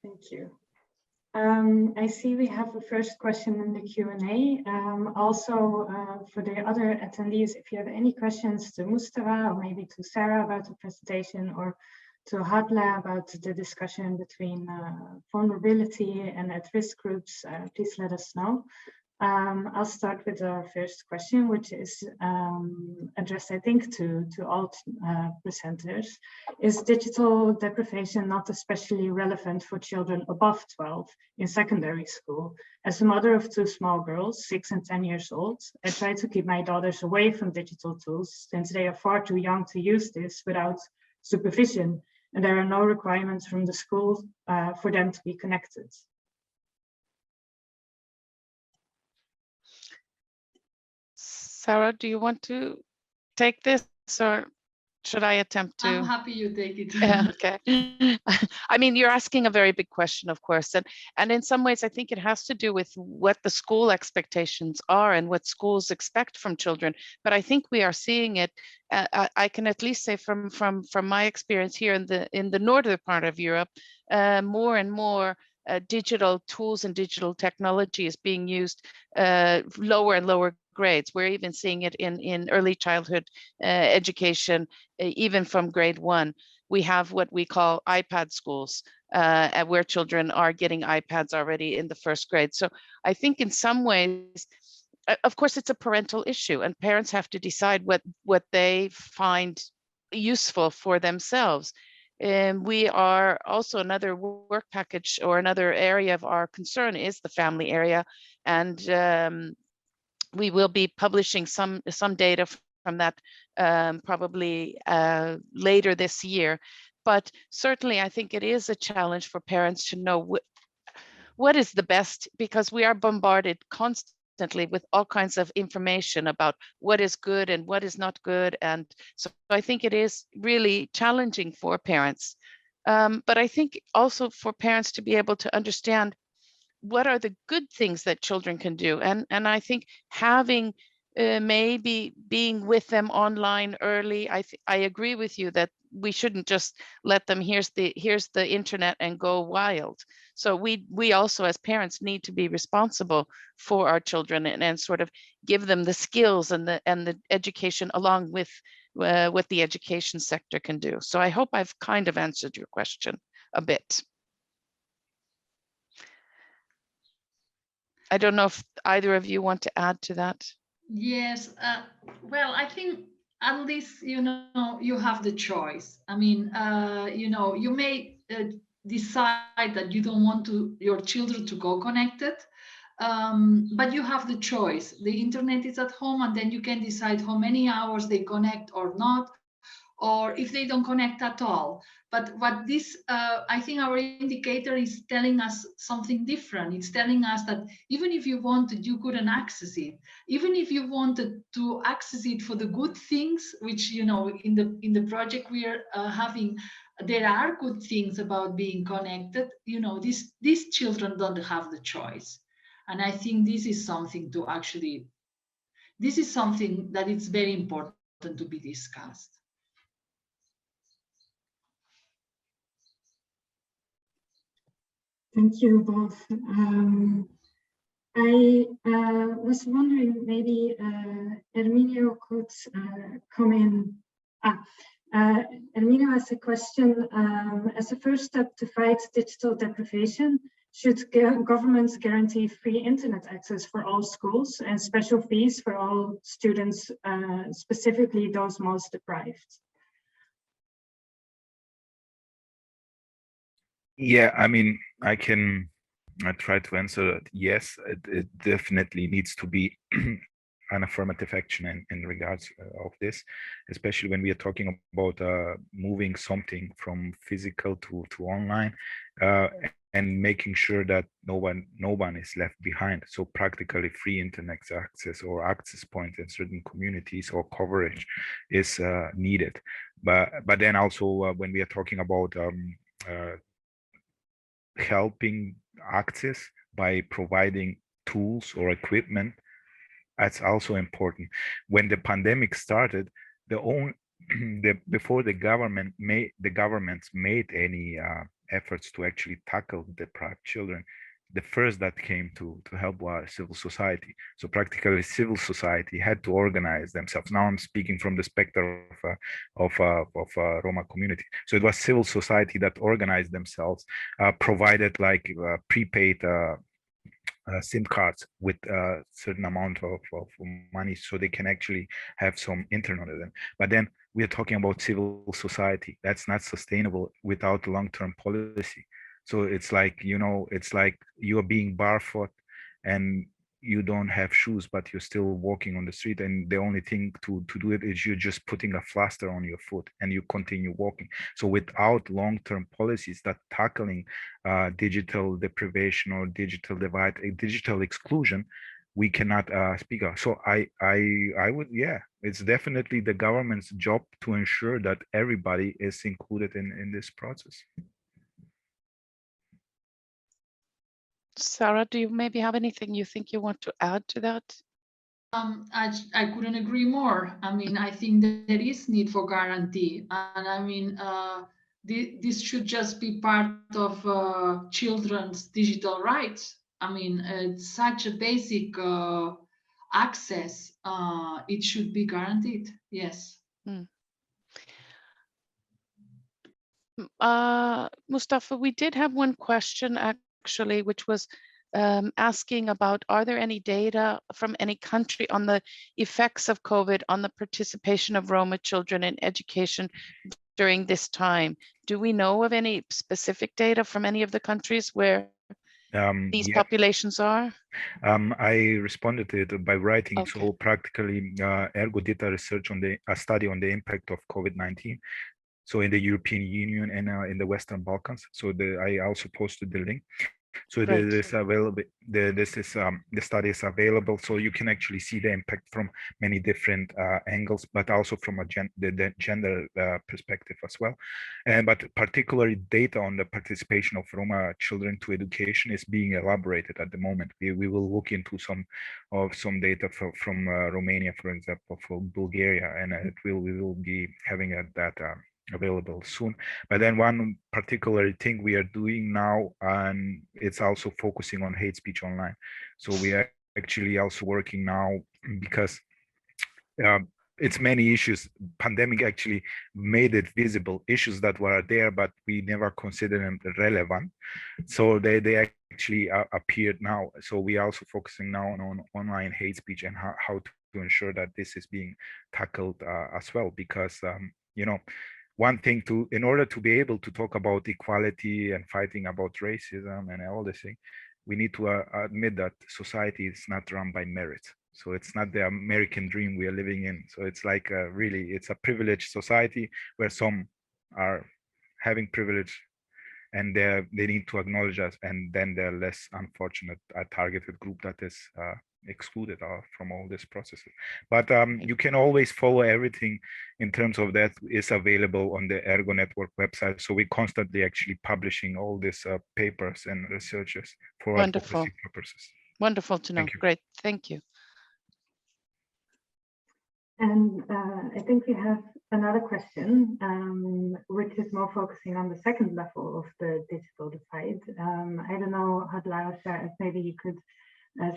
Thank you. I see we have a first question in the Q&A. Also, for the other attendees, if you have any questions to Mustafa or maybe to Sara about the presentation, or to Halla about the discussion between vulnerability and at-risk groups, please let us know. I'll start with our first question, which is addressed, I think, to all presenters. Is digital deprivation not especially relevant for children above 12 in secondary school? As a mother of two small girls, 6 and 10 years old, I try to keep my daughters away from digital tools since they are far too young to use this without supervision, and there are no requirements from the school for them to be connected. Sara, do you want to take this, or should I attempt to? I'm happy you take it. Yeah, okay. I mean, you're asking a very big question, of course, and in some ways, I think it has to do with what the school expectations are and what schools expect from children. But I think we are seeing it. I can at least say from my experience here in the northern part of Europe, more and more digital tools and digital technology is being used lower and lower grades. We're even seeing it in early childhood education, even from grade 1. We have what we call iPad schools, where children are getting iPads already in the first grade. So I think in some ways, of course, it's a parental issue, and parents have to decide what they find useful for themselves. And we are also, another work package or another area of our concern is the family area, and we will be publishing some data from that probably later this year. But certainly, I think it is a challenge for parents to know what is the best, because we are bombarded constantly with all kinds of information about what is good and what is not good. And so I think it is really challenging for parents. But I think also for parents to be able to understand what are the good things that children can do. And I think having maybe being with them online early, I agree with you that we shouldn't just let them, here's the internet and go wild. So we also as parents need to be responsible for our children and sort of give them the skills and the education along with what the education sector can do. So I hope I've kind of answered your question a bit. I don't know if either of you want to add to that. Yes, well, I think at least, you have the choice. I mean, you may decide that you don't want your children to go connected, but you have the choice. The internet is at home, and then you can decide how many hours they connect or not, or if they don't connect at all. But what this, I think our indicator is telling us something different. It's telling us that even if you wanted, you couldn't access it. Even if you wanted to access it for the good things, which, in the project we are having, there are good things about being connected. These children don't have the choice. And I think this is something that it's very important to be discussed. Thank you both. I was wondering, maybe Erminio could come in. Erminio has a question. As a first step to fight digital deprivation, should governments guarantee free internet access for all schools and special fees for all students, specifically those most deprived? Yeah, I mean, I try to answer that. Yes, it definitely needs to be an affirmative action in regards of this, especially when we are talking about moving something from physical to online, and making sure that no one is left behind. So practically free internet access or access points in certain communities or coverage is needed. But then also when we are talking about helping access by providing tools or equipment, that's also important. When the pandemic started, before the governments made any efforts to actually tackle deprived children, the first that came to help was civil society. So practically civil society had to organize themselves. Now I'm speaking from the specter of Roma community. So it was civil society that organized themselves, provided like prepaid SIM cards with a certain amount of money so they can actually have some internet on them. But then we are talking about civil society. That's not sustainable without long-term policy. So it's like, it's like you're being barefoot and you don't have shoes, but you're still walking on the street. And the only thing to do it is you're just putting a plaster on your foot and you continue walking. So without long-term policies that tackling digital deprivation or digital divide, digital exclusion, we cannot speak of. So I would, yeah, it's definitely the government's job to ensure that everybody is included in this process. Sara, do you maybe have anything you think you want to add to that? I couldn't agree more. I mean, I think that there is need for guarantee, and I mean, this should just be part of children's digital rights. I mean, it's such a basic access. It should be guaranteed. Yes. Mustafa, we did have one question actually, which was asking about, are there any data from any country on the effects of COVID on the participation of Roma children in education during this time? Do we know of any specific data from any of the countries where these populations are? I responded to it by writing. Okay. So practically, Ergo did a research on a study on the impact of COVID-19. So in the European Union and in the Western Balkans. So I also posted the link. So this available. The study is available, so you can actually see the impact from many different angles, but also from the gender perspective as well. But particularly data on the participation of Roma children to education is being elaborated at the moment. We will look into some data from Romania, for example, for Bulgaria, and we will be having that available soon. But then one particular thing we are doing now, and it's also focusing on hate speech online. So we are actually also working now because it's many issues. Pandemic actually made it visible, issues that were there, but we never considered them relevant. So they actually appeared now. So we are also focusing now on online hate speech and how to ensure that this is being tackled as well, because one thing in order to be able to talk about equality and fighting about racism and all this thing, we need to admit that society is not run by merit. So it's not the American dream we are living in. So it's like really, it's a privileged society where some are having privilege and they need to acknowledge us, and then they're less unfortunate, a targeted group that is excluded from all these processes. But you can always follow everything in terms of that is available on the Ergo Network website. So we're constantly actually publishing all these papers and researches for advocacy purposes. Wonderful to know. Great, thank you. And I think we have another question, which is more focusing on the second level of the digital divide. I don't know, Halla or Sara, if maybe you could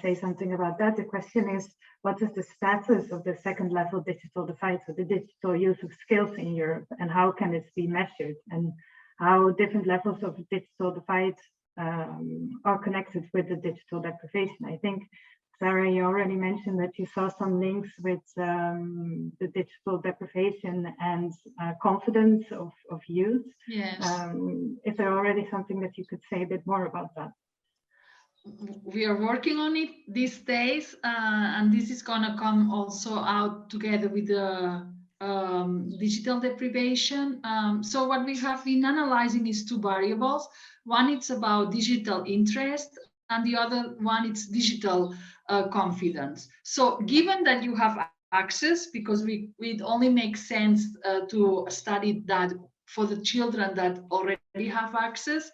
say something about that. The question is, what is the status of the second level digital divide, so the digital use of skills in Europe, and how can this be measured, and how different levels of digital divide are connected with the digital deprivation? I think Sarah, you already mentioned that you saw some links with the digital deprivation and confidence of youth. Yes. Is there already something that you could say a bit more about that? We are working on it these days, and this is going to come also out together with the digital deprivation. So what we have been analyzing is two variables. One, it's about digital interest, and the other one, it's digital confidence. So given that you have access, because it only makes sense to study that for the children that already have access,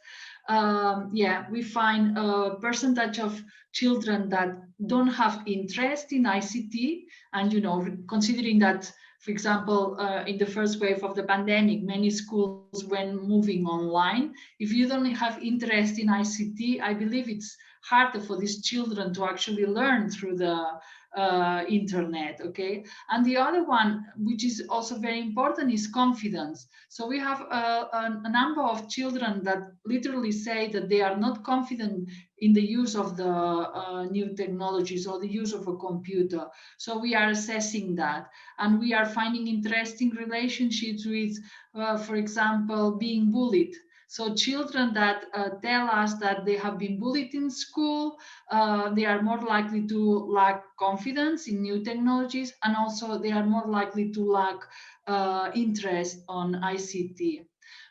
yeah, we find a percentage of children that don't have interest in ICT, and considering that, for example, in the first wave of the pandemic, many schools went moving online. If you don't have interest in ICT, I believe it's harder for these children to actually learn through the internet, okay? And the other one, which is also very important, is confidence. So we have a number of children that literally say that they are not confident in the use of the new technologies or the use of a computer. So we are assessing that, and we are finding interesting relationships with, for example, being bullied. So children that tell us that they have been bullied in school, they are more likely to lack confidence in new technologies, and also they are more likely to lack interest on ICT.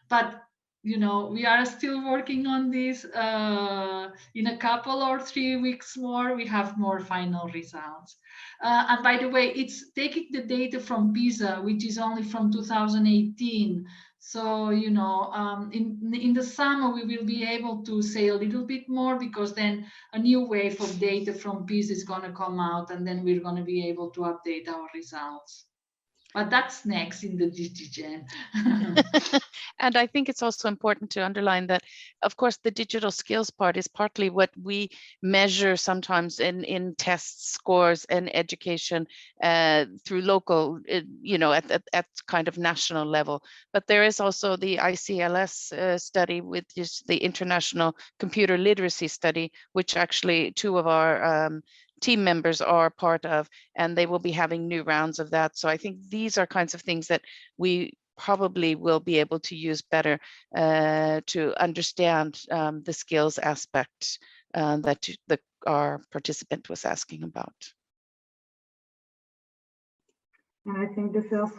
But we are still working on this. In a couple or 3 weeks more, we have more final results. And by the way, it's taking the data from PISA, which is only from 2018. So, in the summer, we will be able to say a little bit more, because then a new wave of data from PISA is going to come out, and then we're going to be able to update our results. But that's next in the DigiGen. And I think it's also important to underline that, of course, the digital skills part is partly what we measure sometimes in test scores and education through local, at kind of national level. But there is also the ICLS study, with the International Computer Literacy Study, which actually 2 of our team members are part of, and they will be having new rounds of that. So I think these are kinds of things that we probably will be able to use better to understand the skills aspect that our participant was asking about. And I think this also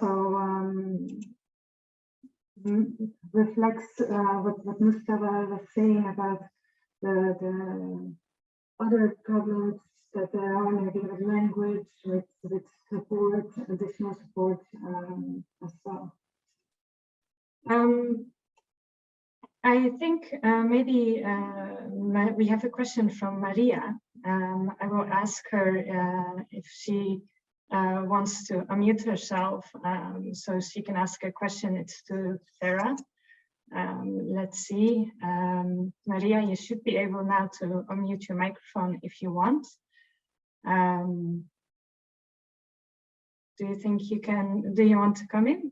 reflects what Mustafa was saying about the other problems that there are maybe with language, with support, additional support as well. I think maybe we have a question from Maria. I will ask her if she wants to unmute herself so she can ask a question. It's to Sara. Let's see. Maria, you should be able now to unmute your microphone if you want. Do you think you can? Do you want to come in?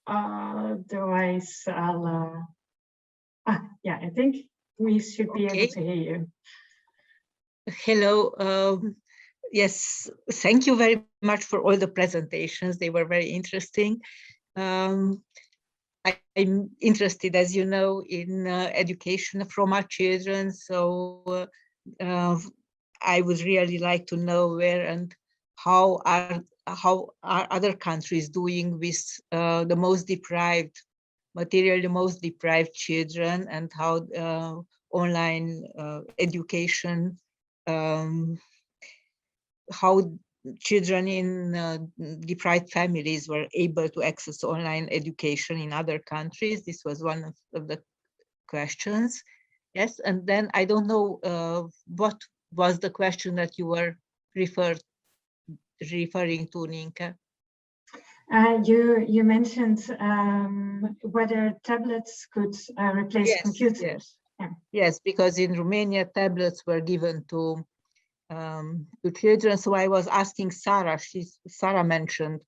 Otherwise, I'll. Yeah, I think we should be able to hear you. Hello. Yes, thank you very much for all the presentations. They were very interesting. I'm interested, as you know, in education of Roma children. So I would really like to know where and how are other countries doing with the most deprived, materially most deprived children, and how online education, how children in deprived families were able to access online education in other countries. This was one of the questions. Yes, and then I don't know what was the question that you were referring to, Ninka. You mentioned whether tablets could replace computers. Yes. Yeah. Yes, because in Romania tablets were given to children. So I was asking Sara. Sara mentioned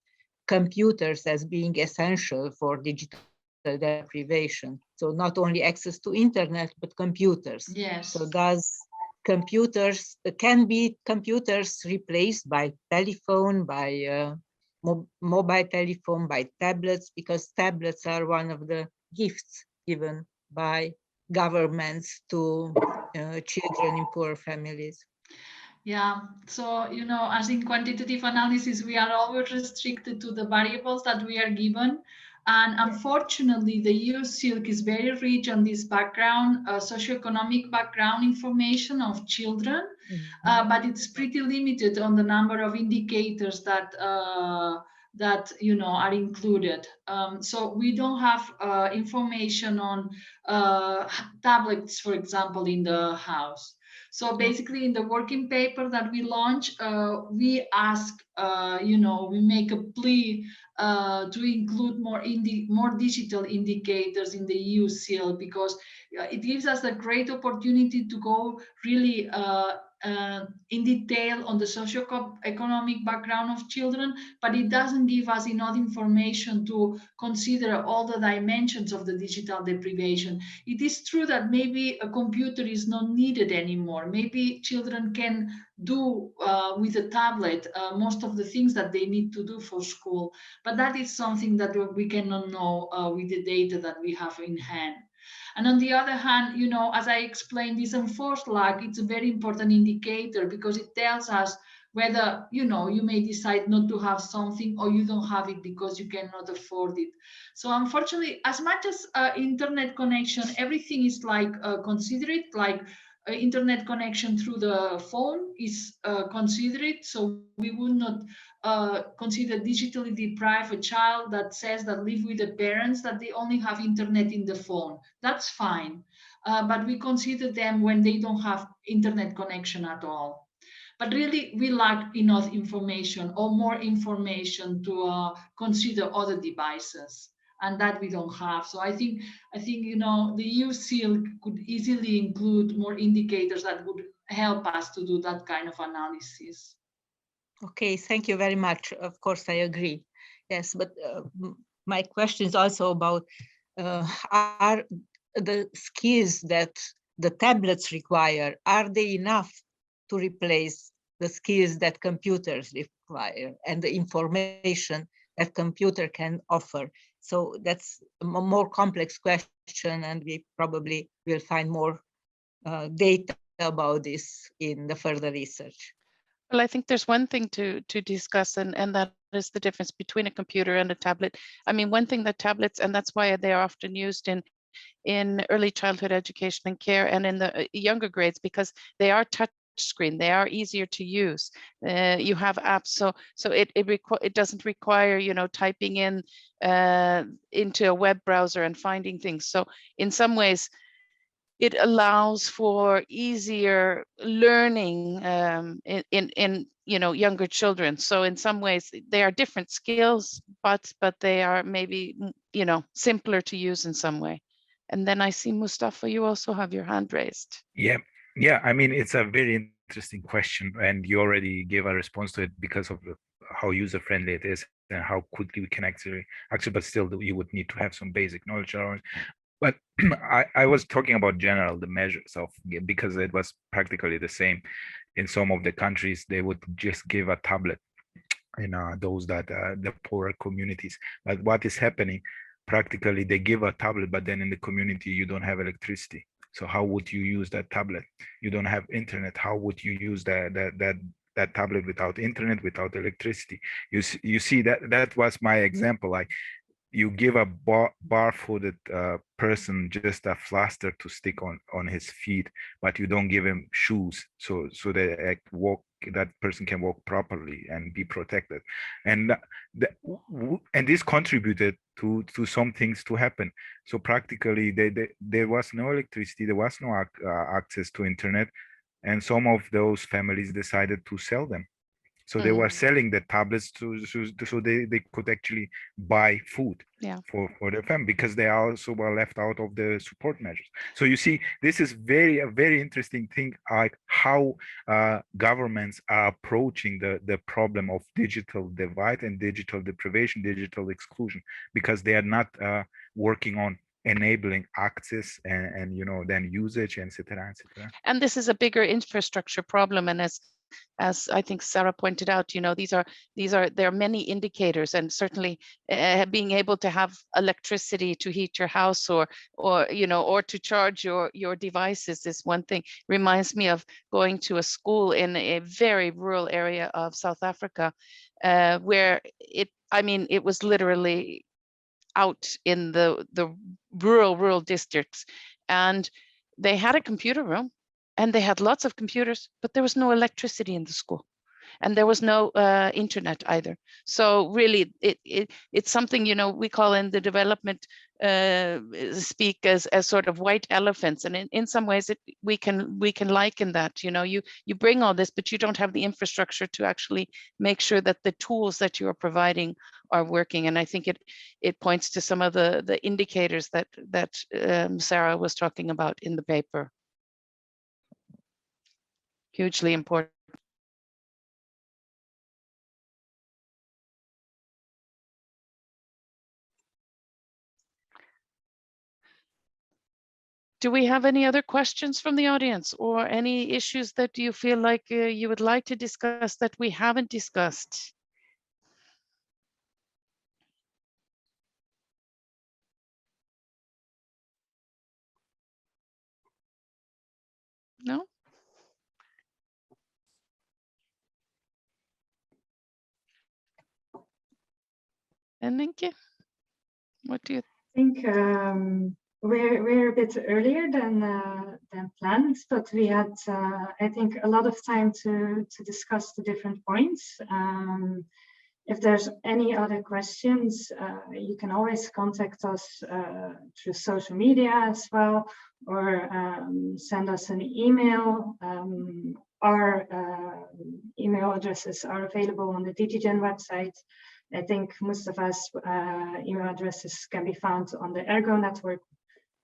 computers as being essential for digital deprivation. So not only access to internet, but computers. Yes. So does computers can be computers replaced by telephone, by mobile telephone, by tablets, because tablets are one of the gifts given by governments to children in poor families. Yeah, so, you know, as in quantitative analysis, we are always restricted to the variables that we are given. And unfortunately, the EU Silk is very rich on this background, socioeconomic background information of children, but it's pretty limited on the number of indicators that you know are included. So we don't have information on tablets, for example, in the house. So basically, in the working paper that we launch, we ask, you know, we make a plea to include more digital indicators in the EU seal, because it gives us a great opportunity to go really in detail on the socio-economic background of children, but it doesn't give us enough information to consider all the dimensions of the digital deprivation. It is true that maybe a computer is not needed anymore. Maybe children can do with a tablet most of the things that they need to do for school, but that is something that we cannot know with the data that we have in hand. And on the other hand, you know, as I explained, this enforced lag, it's a very important indicator because it tells us whether, you know, you may decide not to have something or you don't have it because you cannot afford it. So unfortunately, as much as internet connection, everything is like considered, like internet connection through the phone is considered. So we would not consider digitally deprived a child that says that live with the parents that they only have internet in the phone. That's fine. But we consider them when they don't have internet connection at all. But really, we lack enough information or more information to consider other devices, and that we don't have. So I think you know the EU seal could easily include more indicators that would help us to do that kind of analysis. Okay, thank you very much. Of course, I agree. Yes, but my question is also about are the skills that the tablets require, are they enough to replace the skills that computers require and the information that computer can offer? So that's a more complex question, and we probably will find more data about this in the further research. Well, I think there's one thing to discuss, and that is the difference between a computer and a tablet. I mean, one thing that tablets, and that's why they are often used in early childhood education and care and in the younger grades, because they are touch screen, they are easier to use. You have apps, so it doesn't require, you know, typing in into a web browser and finding things. So in some ways, it allows for easier learning in you know younger children. So in some ways they are different skills, but they are maybe, you know, simpler to use in some way. And then I see Mustafa, you also have your hand raised. Yeah. I mean, it's a very interesting question, and you already gave a response to it because of how user friendly it is and how quickly we can actually, but still you would need to have some basic knowledge around. But I was talking about the measures of, because it was practically the same in some of the countries. They would just give a tablet in those that the poorer communities. But what is happening? Practically, they give a tablet, but then in the community you don't have electricity. So how would you use that tablet? You don't have internet. How would you use that tablet without internet, without electricity? You see that was my example. Like, you give a barefooted person just a plaster to stick on his feet, but you don't give him shoes so that person can walk properly and be protected. And this contributed to some things to happen. So practically there was no electricity, there was no access to internet, and some of those families decided to sell them. So they were selling the tablets so they could actually buy food for their family, because they also were left out of the support measures. So you see, this is a very interesting thing, like how governments are approaching the problem of digital divide and digital deprivation, digital exclusion, because they are not working on enabling access and you know, then usage, etc., etc. And this is a bigger infrastructure problem, and as I think Sara pointed out, you know, there are many indicators, and certainly being able to have electricity to heat your house or you know, or to charge your devices is one thing. Reminds me of going to a school in a very rural area of South Africa, where it was literally out in the rural districts, and they had a computer room and they had lots of computers, but there was no electricity in the school, and there was no internet either. So really, it's something, you know, we call in the development speak as sort of white elephants, and in some ways we can liken that. You know, you bring all this, but you don't have the infrastructure to actually make sure that the tools that you are providing are working. And I think it points to some of the indicators that Sara was talking about in the paper. Hugely important. Do we have any other questions from the audience, or any issues that you feel like you would like to discuss that we haven't discussed? No? And Ninke, what do you think? We're a bit earlier than planned, but we had, I think, a lot of time to discuss the different points. If there's any other questions, you can always contact us through social media as well, or send us an email. Our email addresses are available on the DigiGen website. I think Mustafa's email addresses can be found on the Ergo Network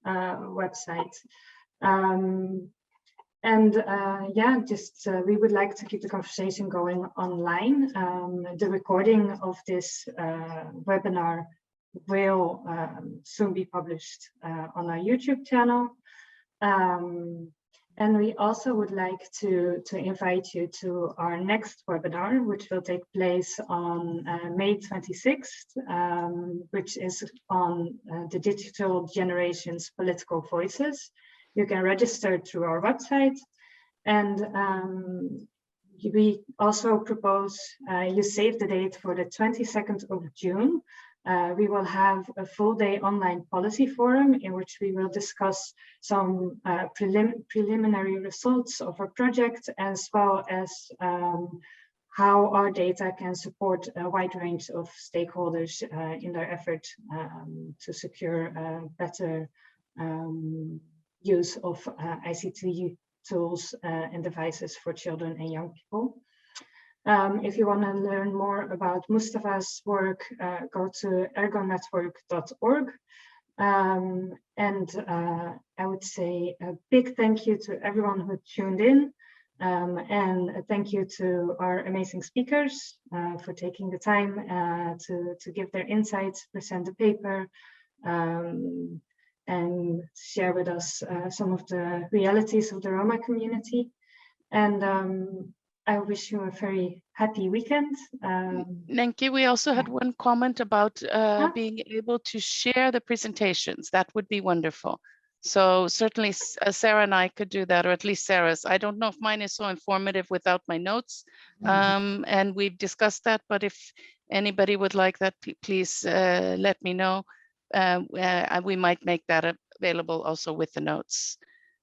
website. We would like to keep the conversation going online. The recording of this webinar will soon be published on our YouTube channel. And we also would like to invite you to our next webinar, which will take place on May 26th, which is on the digital generation's political voices. You can register through our website. And we also propose you save the date for the 22nd of June. We will have a full day online policy forum in which we will discuss some preliminary results of our project, as well as how our data can support a wide range of stakeholders in their effort to secure better use of ICT tools and devices for children and young people. If you want to learn more about Mustafa's work, go to ergonetwork.org. I would say a big thank you to everyone who tuned in, and a thank you to our amazing speakers for taking the time to give their insights, present the paper, and share with us some of the realities of the Roma community. And I wish you a very happy weekend. Nenki, we also had one comment about being able to share the presentations. That would be wonderful. So certainly Sara and I could do that, or at least Sara's. I don't know if mine is so informative without my notes. And we've discussed that, but if anybody would like that, please let me know. We might make that available also with the notes.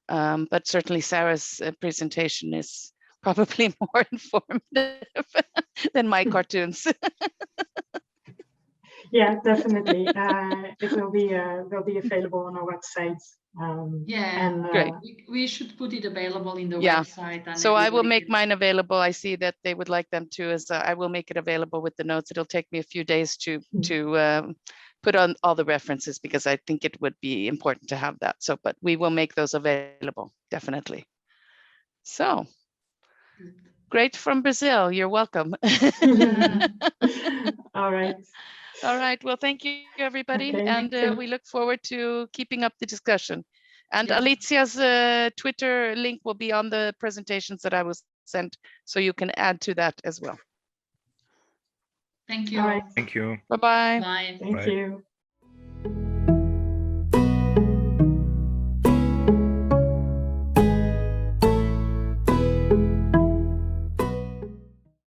But certainly Sara's presentation is probably more informative than my cartoons. Yeah, definitely. It will be available on our website. Great. We should put it available in the Yeah. website. And so I will make mine available. I see that they would like them to, as I will make it available with the notes. It'll take me a few days to put on all the references, because I think it would be important to have that. So, but we will make those available, definitely. So. Great from Brazil. You're welcome. All right. All right. Well, thank you, everybody. Okay, and thank you. we look forward to keeping up the discussion. And Yeah. Alicia's Twitter link will be on the presentations that I was sent, so you can add to that as well. Thank you. All right. Thank you. Bye-bye. Bye. Thank Bye. you.